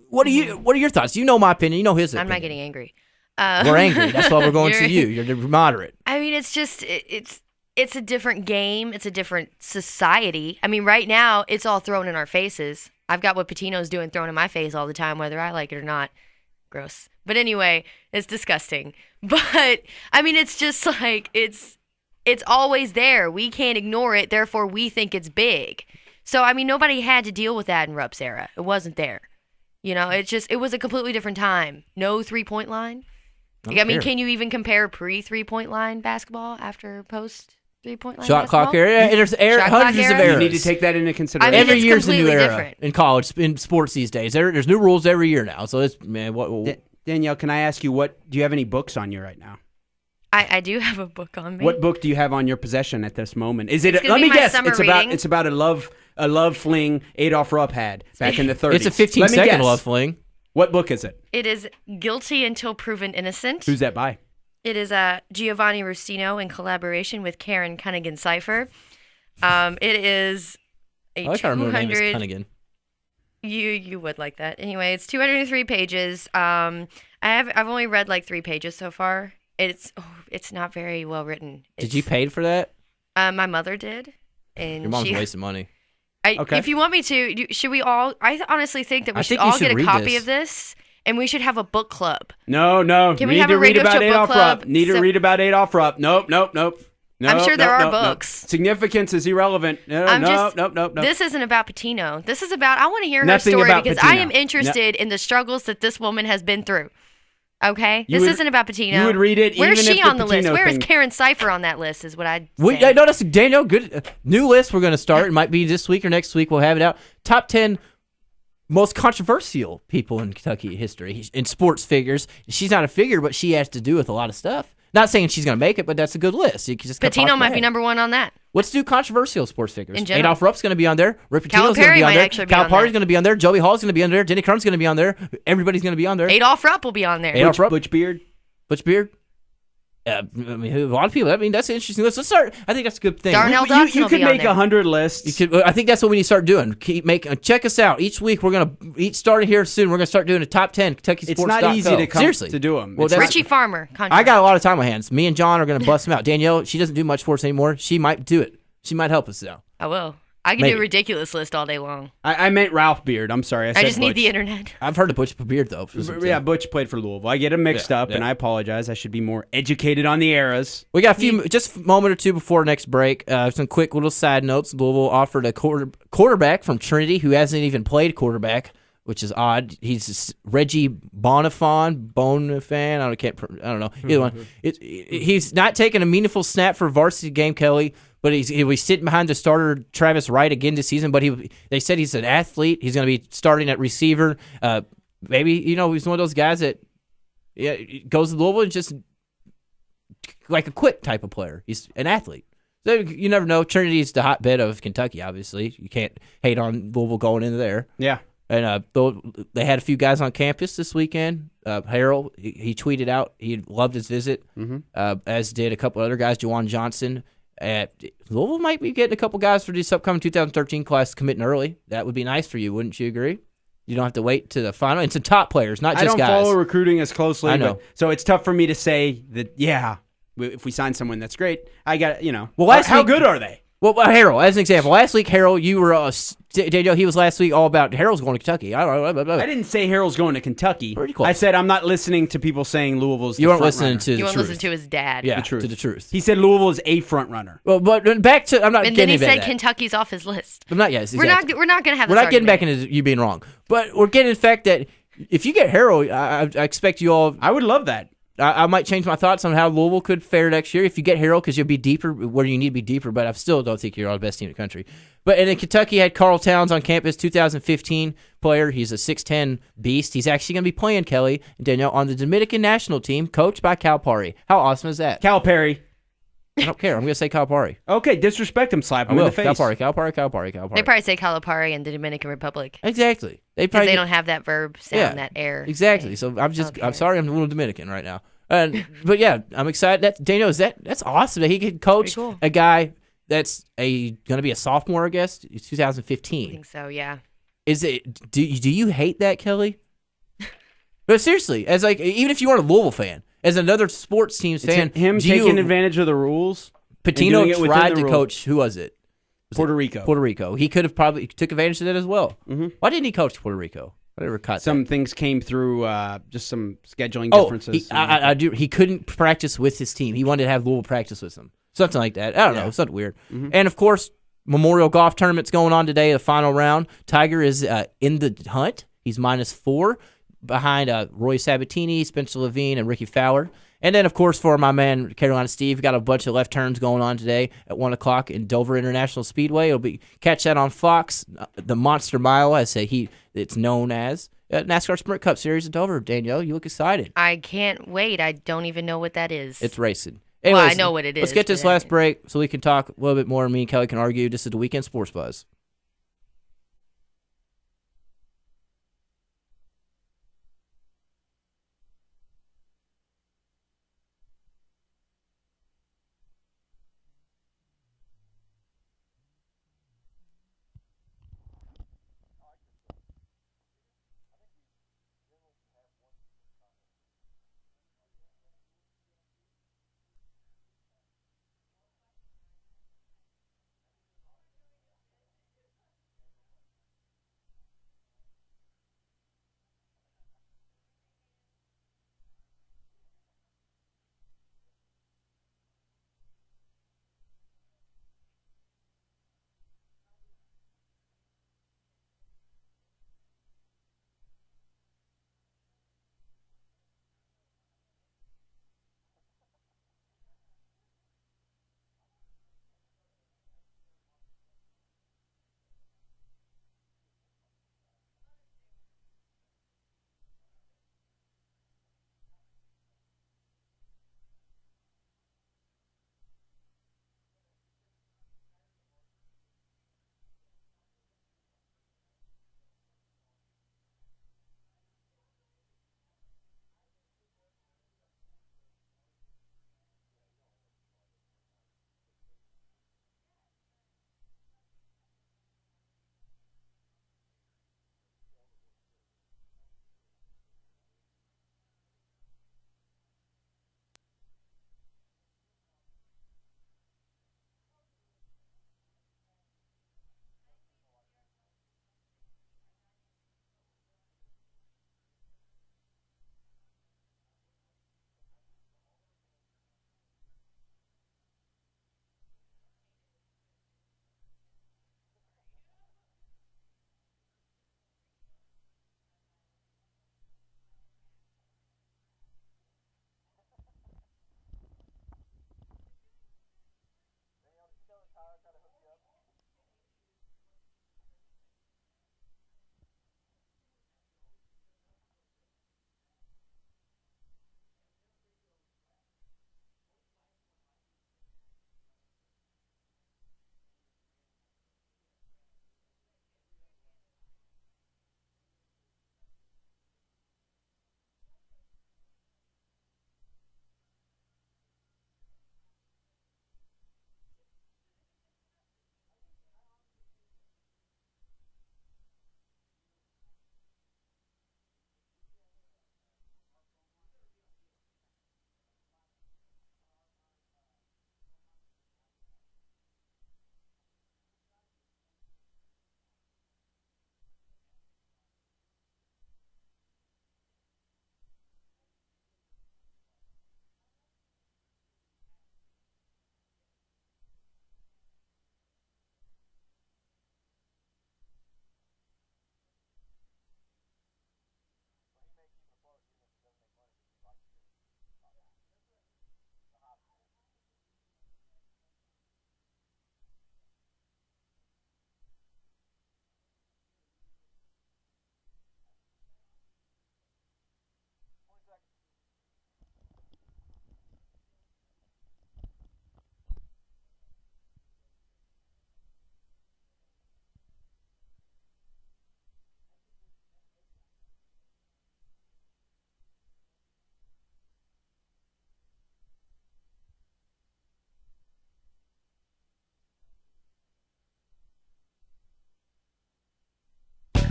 what are your thoughts? You know my opinion. You know his opinion. I'm not getting angry. We're angry. That's why we're going to you. You're moderate. It's just it's a different game. It's a different society. Right now it's all thrown in our faces. I've got what Patino's doing thrown in my face all the time, whether I like it or not. Gross. But anyway, it's disgusting. But, I mean, it's just like, it's always there. We can't ignore it, therefore we think it's big. So, I mean, nobody had to deal with that in Rupp's era. It wasn't there. You know, it was a completely different time. No three-point line. I mean, can you even compare pre-3-point line basketball after post-3-point line Shot basketball? clock era. There's hundreds of errors. You need to take that into consideration. I mean, every year's a new era different. in college, in sports these days. There's new rules every year now. So it's Danielle, can I ask you do you have any books on you right now? I do have a book on me. What book do you have on your possession at this moment? Is it? It's Let me guess. summer It's reading. about a love fling Adolph Rupp had back in the 30s. It's a 15-second love fling. What book is it? It is Guilty Until Proven Innocent. Who's that by? It is Giovanni Rossino in collaboration with Karen Cunningham Cipher. It is a I like how her middle name is 200. Cunningham. You would like that. Anyway, it's 203 pages. I've only read like 3 pages so far. It's not very well written. Did you pay for that? My mother did, and Your mom's wasting money. Okay. If you want me to, should we all? I honestly think that we should think you all should get a read copy this. of this, and we we should have a book club. No. Can we Need have to a read radio about show book Adolph club? Rupp. Need to read about Adolph Rupp. Nope. I'm sure there are books. Significance is irrelevant. Nope. This isn't about Patino. This is about. I want to hear Nothing her story about because Patino. I am interested in the struggles that this woman has been through. Okay, You this would- isn't about Patino. you would read it Where's even she if the on the list? Patino Where is thing- Karen Cipher on that list? Is what I'd I say. noticed Daniel, good new list we're going to start. It might be this week or next week. We'll have it out. Top 10 most controversial people in Kentucky history in sports figures. She's not a figure, but she has to do with a lot of stuff. Not saying she's going to make it, but that's a good list. You can just Patino might be number one on that. Let's do controversial sports figures. In general. Adolph Rupp's going to be on there. Rick Pitino's going to Calipari be on might there. actually be on Calipari's there. going to be on there. Joey Hall's going to be on there. Jenny Crum's going to be on there. Everybody's going to be on there. Adolph Rupp will be on there. Adolph Rupp. Butch Beard. Butch Beard. I mean, a lot of people. I mean, that's an interesting list. Let's start. I think that's a good thing. Darnell You Dodson will could be on make there. 100 lists. I think that's what we need to start doing. Check us out each week. We're gonna starting here soon. We're gonna start doing a top 10 KentuckySports.co. It's not easy to come seriously to do them. Well, that's- Richie Farmer. I got a lot of time on my hands. Me and John are gonna bust them out. Danielle, she doesn't do much for us anymore. She might do it. She might help us now. I will. I can Maybe. do a ridiculous list all day long. I meant Ralph Beard. I'm sorry. I said just need Butch. the internet. I've heard of Butch Beard though. Yeah, Butch played for Louisville. I get him mixed up, and I apologize. I should be more educated on the eras. We got a few, just a moment or two before next break. Some quick little side notes. Louisville offered a quarterback from Trinity who hasn't even played quarterback, which is odd. He's Reggie Bonifan. I don't know. Either one. He's not taking a meaningful snap for a varsity game, Kelly. But he'll be sitting behind the starter Travis Wright again this season. But they said he's an athlete. He's going to be starting at receiver. Maybe he's one of those guys that goes to Louisville and just like a quick type of player. He's an athlete. So you never know. Trinity's the hotbed of Kentucky. Obviously, you can't hate on Louisville going into there. Yeah. And they had a few guys on campus this weekend. Harold, he tweeted out he loved his visit, as did a couple other guys. Juwan Johnson. Louisville might be getting a couple guys for this upcoming 2013 class committing early. That would be nice for you, wouldn't you agree? You don't have to wait to the final. It's some top players, not just guys. I don't follow recruiting as closely. I know. But, so it's tough for me to say that, if we sign someone that's great, I got, Well, how good are they? Well, Harold, as an example, last week, Harold, you were, Daniel, he was last week all about Harold's going to Kentucky. I didn't say Harold's going to Kentucky. Pretty close. I said I'm not listening to people saying Louisville's You the weren't front listening runner. to the You truth. won't listen to his dad. Yeah, truth. to the truth. He said Louisville is a front runner. Well, but back to, I'm not And getting then he into said that. Kentucky's off his list. But not yet. We're not going to have this We're not getting back argument. into you being wrong. But we're getting the fact that if you get Harold, I expect you all. I would love that. I might change my thoughts on how Louisville could fare next year if you get Harold, because you'll be deeper where you need to be deeper. But I still don't think you're all the best team in the country. But and then Kentucky had Carl Towns on campus, 2015 player. He's a 6'10 beast. He's actually going to be playing, Kelly and Danielle, on the Dominican national team, coached by Calipari. How awesome is that? Calipari. I don't care. I'm going to say Calipari. Okay, disrespect him, slap him in the face. Calipari. They probably say Calipari in the Dominican Republic. Exactly. Because they don't have that verb sound, that air. Exactly. So I'm sorry, I'm a little Dominican right now. But yeah, I'm excited. Daniel, that's awesome that he could coach a guy that's going to be a sophomore, I guess. It's 2015. I think so, yeah. Is it? Do you hate that, Kelly? But seriously, as even if you weren't a Louisville fan, as another sports team's fan, him taking advantage of the rules. Patino tried to coach. Who was it? Puerto Rico. Puerto Rico. He could have probably took advantage of that as well. Mm-hmm. Why didn't he coach Puerto Rico? I never caught some that. things came through just some scheduling differences. I do. He couldn't practice with his team. He wanted to have Louisville practice with him. Something like that. I don't know. Something weird. Mm-hmm. And, of course, Memorial Golf Tournament's going on today, the final round. Tiger is in the hunt. He's -4 behind Roy Sabatini, Spencer Levine, and Ricky Fowler. And then, of course, for my man Carolina Steve, got a bunch of left turns going on today at 1 o'clock in Dover International Speedway. Catch that on Fox. The Monster Mile, it's known as. NASCAR Sprint Cup Series in Dover. Danielle, you look excited. I can't wait. I don't even know what that is. It's racing. Anyways, well, I know what it is. Let's get to this last break so we can talk a little bit more. Me and Kelly can argue. This is the Weekend Sports Buzz.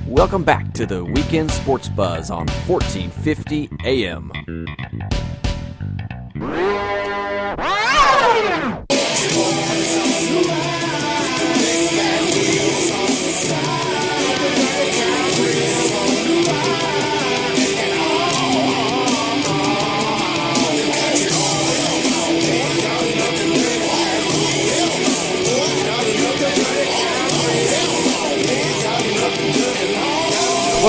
Welcome back to the Weekend Sports Buzz on 1450 AM.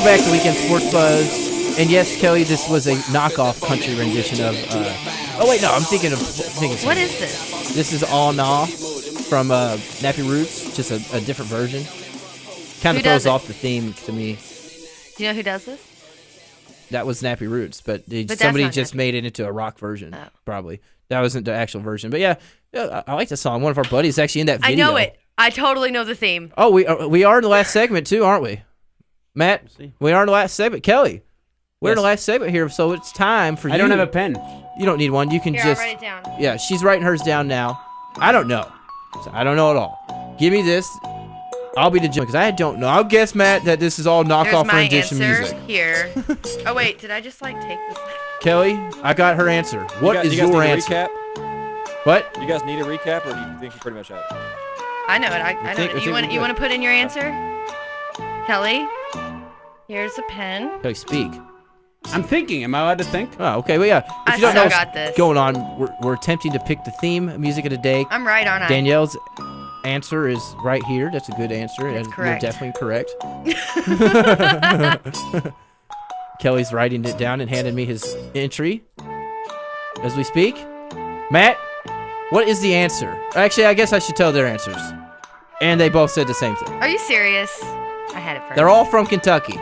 back to Weekend Sports Buzz. And yes, Kelly, this was a knockoff country rendition of. Oh wait, no, I'm thinking of. What is this? This is All Nah from Nappy Roots, just a different version. Kind of throws off the theme to me. Do you know who does this? That was Nappy Roots, but somebody just made it into a rock version. Oh. Probably that wasn't the actual version, but yeah, I like the song. One of our buddies is actually in that video. I know it. I totally know the theme. Oh, we are in the last segment too, aren't we? Matt, we are in the last segment. Kelly, we're in the last segment here, so it's time for you. I don't have a pen. You don't need one. You can Here, just. I'll write it down. Yeah, she's writing hers down now. I don't know. I don't know at all. Give me this. I'll be the judge because I don't know. I'll guess, Matt, that this is all knockoff rendition music. Here. Oh wait, did I just take this? Kelly, I got her answer. What is your answer? Recap? What? You guys need a recap, or do you think you pretty much have it? I know it. I know it. You want to put in your answer, Kelly? Here's a pen. Kelly, speak. I'm thinking. Am I allowed to think? Oh, okay. Well, yeah. If I you don't know got what's this. going on, we're attempting to pick the theme music of the day. I'm right on it. Danielle's answer is right here. That's a good answer. That's and correct. You're definitely correct. Kelly's writing it down and handing me his entry as we speak. Matt, what is the answer? Actually, I guess I should tell their answers. And they both said the same thing. Are you serious? I had it first. They're all from Kentucky.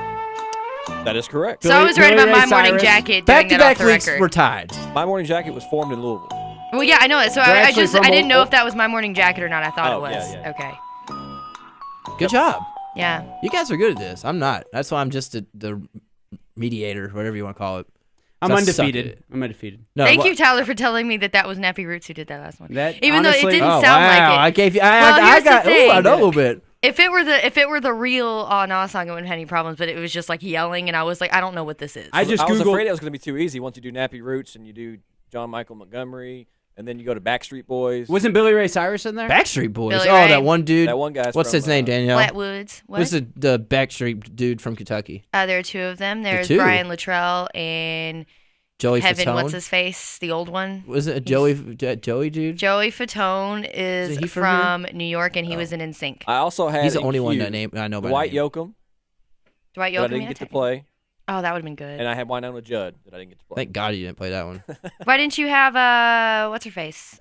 That is correct. So I was right about My Morning Jacket. Back-to-back weeks were tied. My Morning Jacket was formed in Louisville. Well, yeah, I know it. So I didn't know if that was My Morning Jacket or not. I thought it was. Yeah. Okay. Good job. Yeah. You guys are good at this. I'm not. That's why I'm just the mediator, whatever you want to call it. I'm undefeated. No, Thank you, Tyler, for telling me that was Nappy Roots who did that last one. Even though honestly- it didn't Oh, sound like it. wow. I gave you. Well, I here's the got. thing. I know a little bit. If it were the real Aw Nah song, I wouldn't have any problems. But it was just like yelling, and I was like, I don't know what this is. I was afraid it was going to be too easy. Once you do Nappy Roots and you do John Michael Montgomery, and then you go to Backstreet Boys. Wasn't Billy Ray Cyrus in there? Backstreet Boys. Billy Oh, Ray. that one dude. That one guy's What's from, his name, Danielle? Flatwoods. What? Who's the Backstreet dude from Kentucky? There are two of them. There's two? Brian Luttrell and Joey Heaven. Fatone? What's his face? The old one. Was it a Joey dude? Joey Fatone is he from New York, and he was in NSYNC. I also had He's the in only one Q, that I know by Dwight name. Yoakam. Dwight That I Yoakam. didn't get to play. Oh, that would have been good. And I had Winona Judd that I didn't get to play. Thank God you didn't play that one. Why didn't you have what's her face?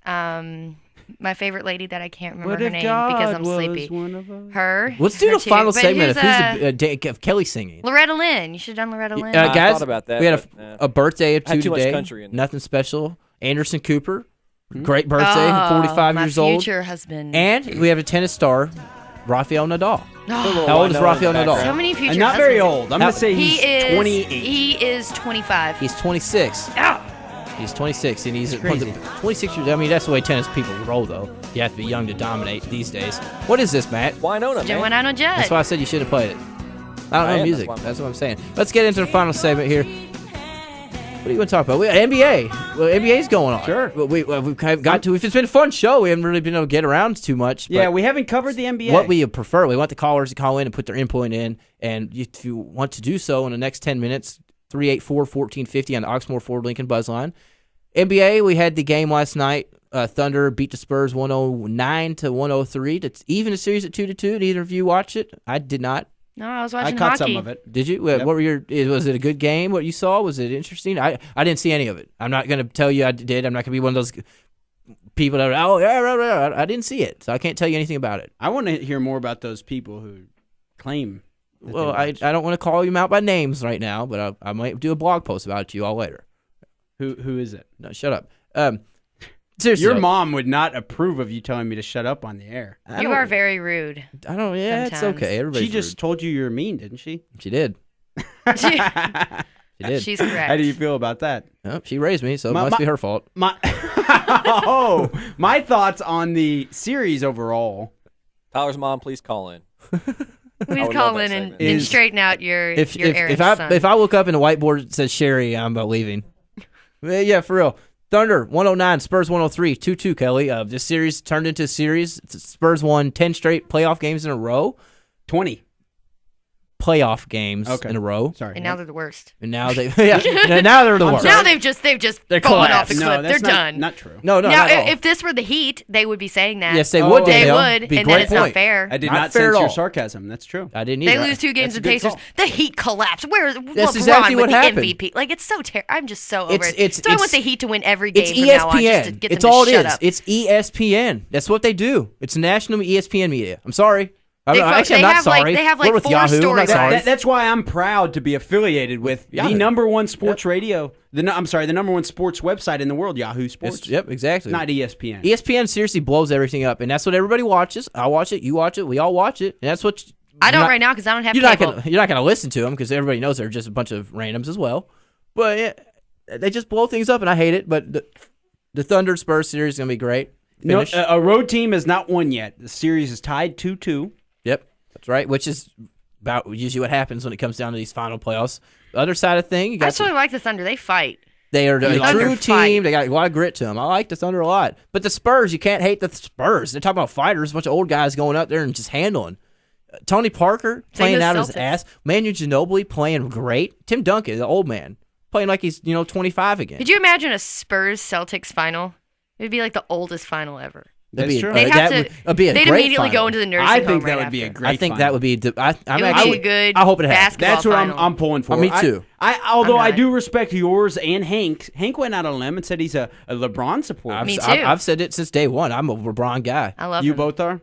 My favorite lady that I can't remember her name because I'm sleepy. Her. Let's do her the too. final But segment who's, of Kelly singing. Loretta Lynn. You should have done Loretta Lynn. I Guys, thought about that, we had but, a birthday or had two too much today. country in there. Nothing special. Anderson Cooper, great birthday, 45 years my old. future husband. And we have a tennis star, Rafael Nadal. Oh, How old is Rafael Winona Nadal? so many future Not very husbands. old. I'm going to say He he's is 28. He is 25. He's 26. He's 26, and he's 26 years. I mean, that's the way tennis people roll, though. You have to be young to dominate these days. What is this, Matt? Winona, man. Winona Judd. That's why I said you should have played it. I don't know music. That's what I'm saying. Let's get into the final segment here. What do you want to talk about? NBA. Well, NBA's going on. Sure. We've got to. It's been a fun show. We haven't really been able to get around too much. Yeah, but we haven't covered the NBA. what we prefer, we want the callers to call in and put their input in. And if you want to do so in the next 10 minutes, 384-1450 on the Oxmoor Ford Lincoln Buzz line. NBA, we had the game last night. Thunder beat the Spurs 109-103. That's even a series at 2-2. Neither of you watched it. I did not. No, I was I watching caught hockey. some of it. Did you? What were your? Was it a good game? What you saw? Was it interesting? I didn't see any of it. I'm not going to tell you I did. I'm not going to be one of those people that I didn't see it, so I can't tell you anything about it. I want to hear more about those people who claim. Well, I don't want to call you out by names right now, but I might do a blog post about it to you all later. Who is it? No, shut up. Seriously, Your mom would not approve of you telling me to shut up on the air. You are very rude. I don't. Yeah, sometimes. it's okay. Everybody's She just rude. told you you're mean, didn't she? She did. She did. She's correct. How do you feel about that? Oh, she raised me, so it must be her fault. My thoughts on the series overall. Tyler's mom, please call in. Please call in and straighten out your errands, son. If I look up and the whiteboard that says Sherry, I'm about leaving. Yeah, for real. Thunder 109, Spurs 103, 2-2, Kelly. This series turned into a series. Spurs won 10 straight playoff games in a row. 20. playoff games in a row. And now they're the worst. And now now they're the worst. Now they've just fallen off the cliff. They're done. Not true. No, now, not at all. if this were the Heat, they would be saying that. Yes, they would. They Danielle. would, Be and great then it's point. not fair. I did Not not fair sense at your all. sarcasm. That's true. I didn't either. They lose 2 games to the That's a good Pacers. call. The Heat collapse. Where's LeBron exactly with what the happened. MVP? Like, it's so terrible. I'm just so over it. It's So I want the Heat to win every game It's from now on, just to ESPN. get It's them to all it shut is. up. It's ESPN. That's what they do. It's national ESPN media. I'm sorry. I'm not sorry. They have We're with 4 Yahoo. I'm story not sorry. guys. That's why I'm proud to be affiliated with Yahoo. the number one sports radio. The number one sports website in the world, Yahoo Sports. Yep, exactly. Not ESPN. ESPN seriously blows everything up, and that's what everybody watches. I watch it. You watch it. We all watch it, and that's what. I don't right now because I don't have cable. You're not gonna listen to them because everybody knows they're just a bunch of randoms as well. But yeah, they just blow things up, and I hate it. But the Thunder Spurs series is gonna be great. No, a road team has not won yet. The series is tied 2-2. Yep, that's right. Which is about usually what happens when it comes down to these final playoffs. The other side of thing, you got I actually like the Thunder. They fight. They are a Thunder true fight. team. They got a lot of grit to them. I like the Thunder a lot. But the Spurs, you can't hate the Spurs. They're talking about fighters, a bunch of old guys going out there and just handling. Tony Parker playing out of his ass. Manu Ginobili playing great. Tim Duncan, the old man, playing like he's 25 again. Could you imagine a Spurs-Celtics final? It would be like the oldest final ever. That's true. They'd immediately go into the nursing home. I think that right would be a after. great. I think that would be. I a hope good it happens. basketball That's what final. I'm pulling for. Me too. Although I not. do respect yours and Hank. Hank went out on a limb and said he's a LeBron supporter. Me too. I've said it since day one. I'm a LeBron guy. I love You him. both are?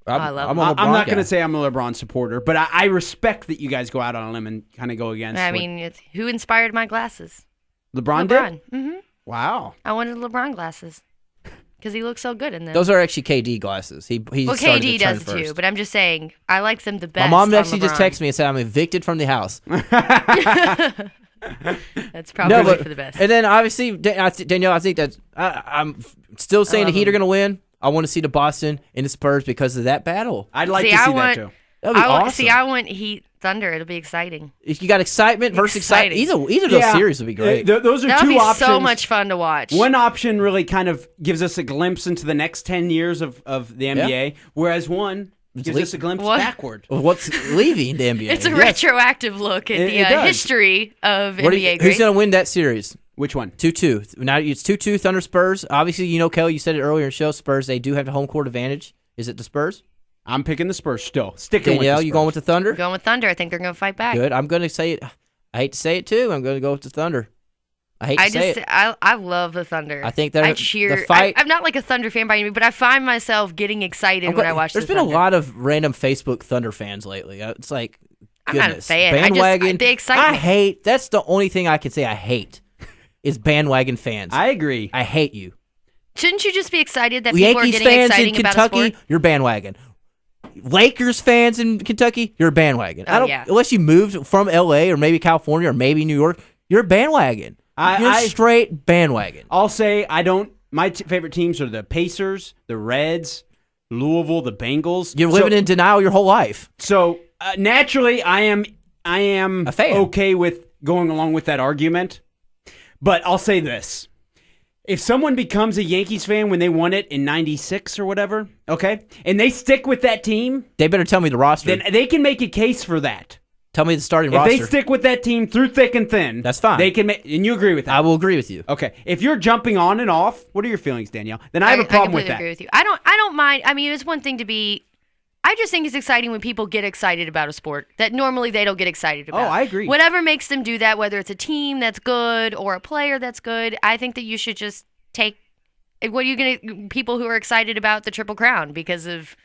I love him. I'm a LeBron I'm not guy. going to say I'm a LeBron supporter, but I respect that you guys go out on a limb and kind of go against. I mean, it's, who inspired my glasses? LeBron did? Mm-hmm. Wow. I wanted LeBron glasses because he looks so good in them. Those are actually KD glasses. He well, started KD the trend does first. too, but I'm just saying I like them the best. My mom on actually just LeBron. texted me and said I'm evicted from the house. That's probably for the best. And then obviously Danielle, I think that I'm still saying the Heat are going to win. I want to see the Boston and the Spurs because of that battle. I'd like to see that too. That'd be awesome. I want Heat Thunder. It'll be exciting. If you got excitement versus excitement, either of those series would be great. Those are That'll two be options. so much fun to watch. One option really kind of gives us a glimpse into the next 10 years of the NBA, whereas one gives us a glimpse backward. What's leaving the NBA? It's a retroactive look at the history of NBA greats. Who's going to win that series? Which one? 2-2. Now it's 2-2 Thunder Spurs. Obviously, Kelly, you said it earlier in the show, Spurs, they do have the home court advantage. Is it the Spurs? I'm picking the Spurs still. Sticking Danielle, with the Spurs. you going with the Thunder? Going with Thunder. I think they're going to fight back. Good. I'm going to say it. I hate to say it, too. I'm going to go with the Thunder. I hate to say it. I love the Thunder. I think they're I cheer. the fight. I'm not like a Thunder fan by any means, but I find myself getting excited when I watch There's the been Thunder. a lot of random Facebook Thunder fans lately. It's like, I'm not a goodness. fan. Bandwagon. The excitement. I hate. That's the only thing I can say I hate is bandwagon fans. I agree. I hate you. Shouldn't you just be excited that people Yankees are getting fans exciting in about a Kentucky, sport? you're bandwagon. Lakers fans in Kentucky, you're a bandwagon. Unless you moved from LA or maybe California or maybe New York, you're a bandwagon. You're straight bandwagon. I'll say my favorite teams are the Pacers, the Reds, Louisville, the Bengals. You're living in denial your whole life. So naturally, I am a fan. Okay with going along with that argument. But I'll say this. If someone becomes a Yankees fan when they won it in 96 or whatever, okay, and they stick with that team, they better tell me the roster. Then they can make a case for that. Tell me the starting roster. roster. If they stick with that team through thick and thin, that's fine. They can make, and you agree with that. I will agree with you. Okay. If you're jumping on and off, what are your feelings, Danielle? Then I have a problem with that. I completely agree with you. I don't mind. I mean, it's one thing to be. I just think it's exciting when people get excited about a sport that normally they don't get excited about. Oh, I agree. Whatever makes them do that, whether it's a team that's good or a player that's good, I think that you should just take. What are you going to people who are excited about the Triple Crown because of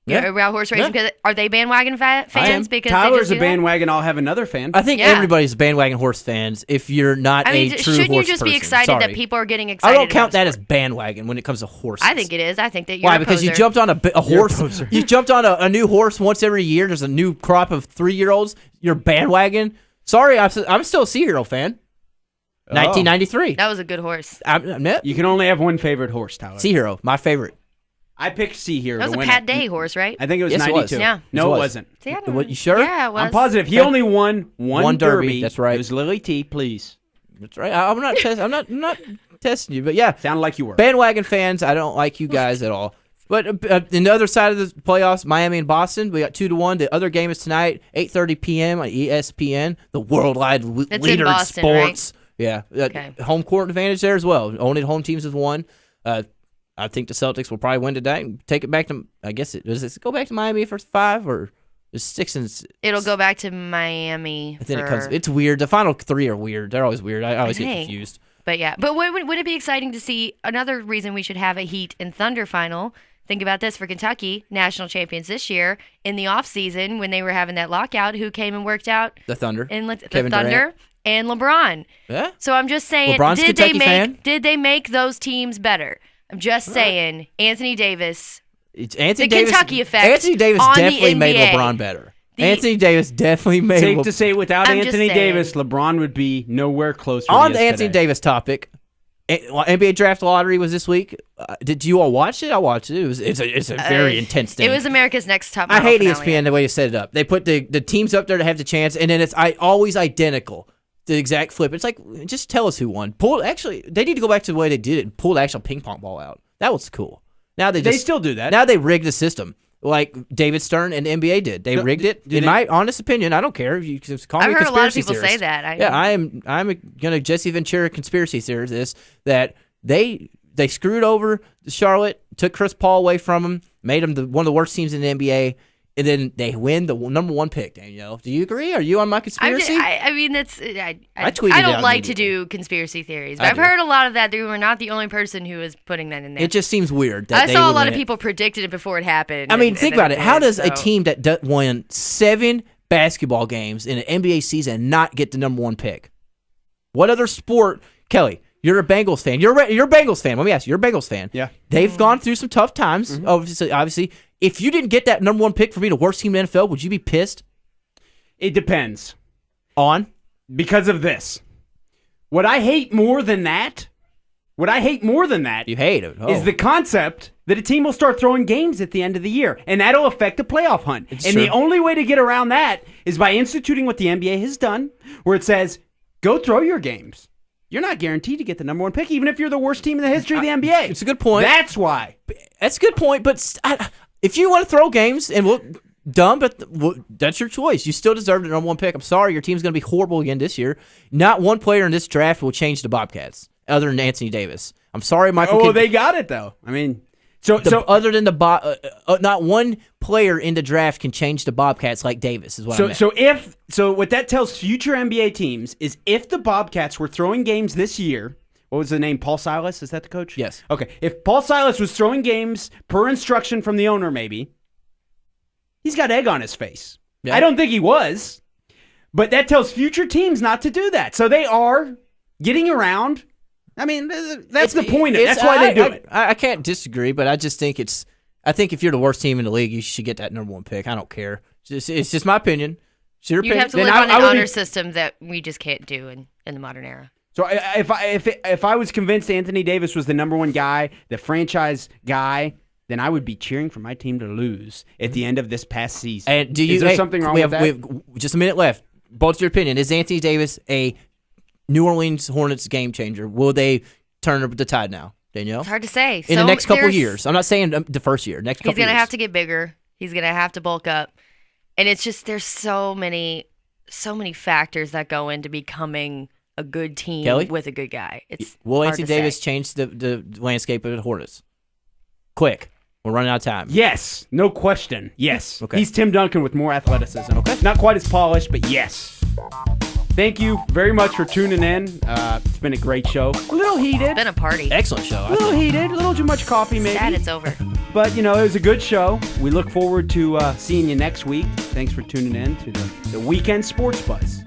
about horse racing? Because are they bandwagon fans? Because Tyler's a bandwagon. I'll have another fan. I think everybody's bandwagon horse fans. If you're not a true horse shouldn't you just person. be excited Sorry. that people are getting excited? I don't count that as bandwagon when it comes to horses. I think it is. I think that you're Why? a Because you poser. jumped on a horse. You jumped on a new horse once every year. There's a new crop of 3-year-olds. You're bandwagon. Sorry, I'm still a Sea Hero fan. 1993. That was a good horse. You can only have one favorite horse, Tyler. Sea Hero, my favorite. I picked Sea Hero. That was to a win Pat it. Day horse, right? I think it was Yes, 92. It was. Yeah. No, it wasn't. See, I don't What, you sure? Yeah, it was. I'm positive. He only won one derby. That's right. It was Lily T. Please. That's right. I'm not testing you, but yeah. Sounded like you were. Bandwagon fans, I don't like you guys at all. But in the other side of the playoffs, Miami and Boston, we got 2-1. The other game is tonight, 8:30 p.m. on ESPN, the worldwide leader in Boston, sports. Right? Yeah, Okay. Home court advantage there as well. Only home teams have won. I think the Celtics will probably win today and take it back to. I guess does it go back to Miami for 5 or is 6 and? It'll go back to Miami. Then it comes. It's weird. The final 3 are weird. They're always weird. I always get confused. But yeah, but would it be exciting to see another reason we should have a Heat and Thunder final? Think about this for Kentucky, national champions this year. In the offseason, when they were having that lockout, who came and worked out? The Thunder. The Kevin Thunder Durant. And LeBron. Yeah. So I'm just saying, LeBron's a Kentucky fan. Did they make those teams better? I'm just saying, Anthony Davis. Kentucky effect. Anthony Davis on definitely the made NBA. LeBron better. Anthony Davis definitely made. Safe to say, without I'm just Anthony saying. Davis, LeBron would be nowhere close. On the Anthony Davis topic, NBA draft lottery was this week. Did you all watch it? I watched it. It's a very intense thing. It was America's Next Top I Model hate finale. ESPN the way they set it up. They put the teams up there to have the chance, and then it's always identical. The exact flip. It's like, just tell us who won. They need to go back to the way they did it and pull the actual ping pong ball out. That was cool. Now they still do that. Now they rigged the system like David Stern and the NBA did. They rigged it. In my honest opinion, I don't care. You can call me a conspiracy theorist. I've heard a lot of people say that. I'm gonna Jesse Ventura conspiracy theorist that they screwed over Charlotte, took Chris Paul away from him, made him one of the worst teams in the NBA. And then they win the number 1 pick, Danielle. Do you agree? Are you on my conspiracy? I mean, that's. I tweeted I it don't out like to immediately. do conspiracy theories, but I've heard a lot of that. You were not the only person who is putting that in there. It just seems weird. I saw a lot of people predicted it before it happened. I mean, think about it. How does a team that won 7 basketball games in an NBA season not get the number 1 pick? What other sport, Kelly? You're a Bengals fan. You're a Bengals fan. Let me ask you. You're a Bengals fan. Yeah. They've gone through some tough times. Obviously, if you didn't get that number 1 pick for being the worst team in the NFL, would you be pissed? It depends. On? Because of this. What I hate more than that. You hate it. Is the concept that a team will start throwing games at the end of the year, and that'll affect the playoff hunt. It's and true. the only way to get around that is by instituting what the NBA has done, where it says, go throw your games. You're not guaranteed to get the number 1 pick, even if you're the worst team in the history of the NBA. It's a good point. That's why. That's a good point, but if you want to throw games and look dumb, but that's your choice. You still deserve the number 1 pick. I'm sorry, your team's going to be horrible again this year. Not one player in this draft will change the Bobcats, other than Anthony Davis. I'm sorry, Michael. Oh, they got it, though. I mean, so other than not one player in the draft can change the Bobcats like Davis is what I meant. So what that tells future NBA teams is if the Bobcats were throwing games this year, what was the name? Paul Silas? Is that the coach? Yes. Okay. If Paul Silas was throwing games per instruction from the owner, maybe, he's got egg on his face. Yeah. I don't think he was, but that tells future teams not to do that. So they are getting around. I mean, that's the point of it. That's why they do it. I can't disagree, but I just think I think if you're the worst team in the league, you should get that number 1 pick. I don't care. It's just my opinion. It's your opinion. You have to live on an honor system that we just can't do in the modern era. So if I was convinced Anthony Davis was the number 1 guy, the franchise guy, then I would be cheering for my team to lose at the end of this past season. And is there something wrong with that? We have just a minute left. Both your opinion. Is Anthony Davis a New Orleans Hornets game changer? Will they turn the tide now, Danielle? It's hard to say. In the next couple of years. I'm not saying the first year. Next couple of years. He's going to have to get bigger. He's going to have to bulk up. And it's just there's so many factors that go into becoming a good team Kelly? With a good guy. Will hard Anthony to Davis say. change the landscape of the Hornets? Quick. We're running out of time. Yes. No question. Yes. Okay. He's Tim Duncan with more athleticism. Okay. Not quite as polished, but yes. Thank you very much for tuning in. It's been a great show. A little heated. It's been a party. Excellent show. A little heated. A little too much coffee, maybe. Sad it's over. But, it was a good show. We look forward to seeing you next week. Thanks for tuning in to the Weekend Sports Buzz.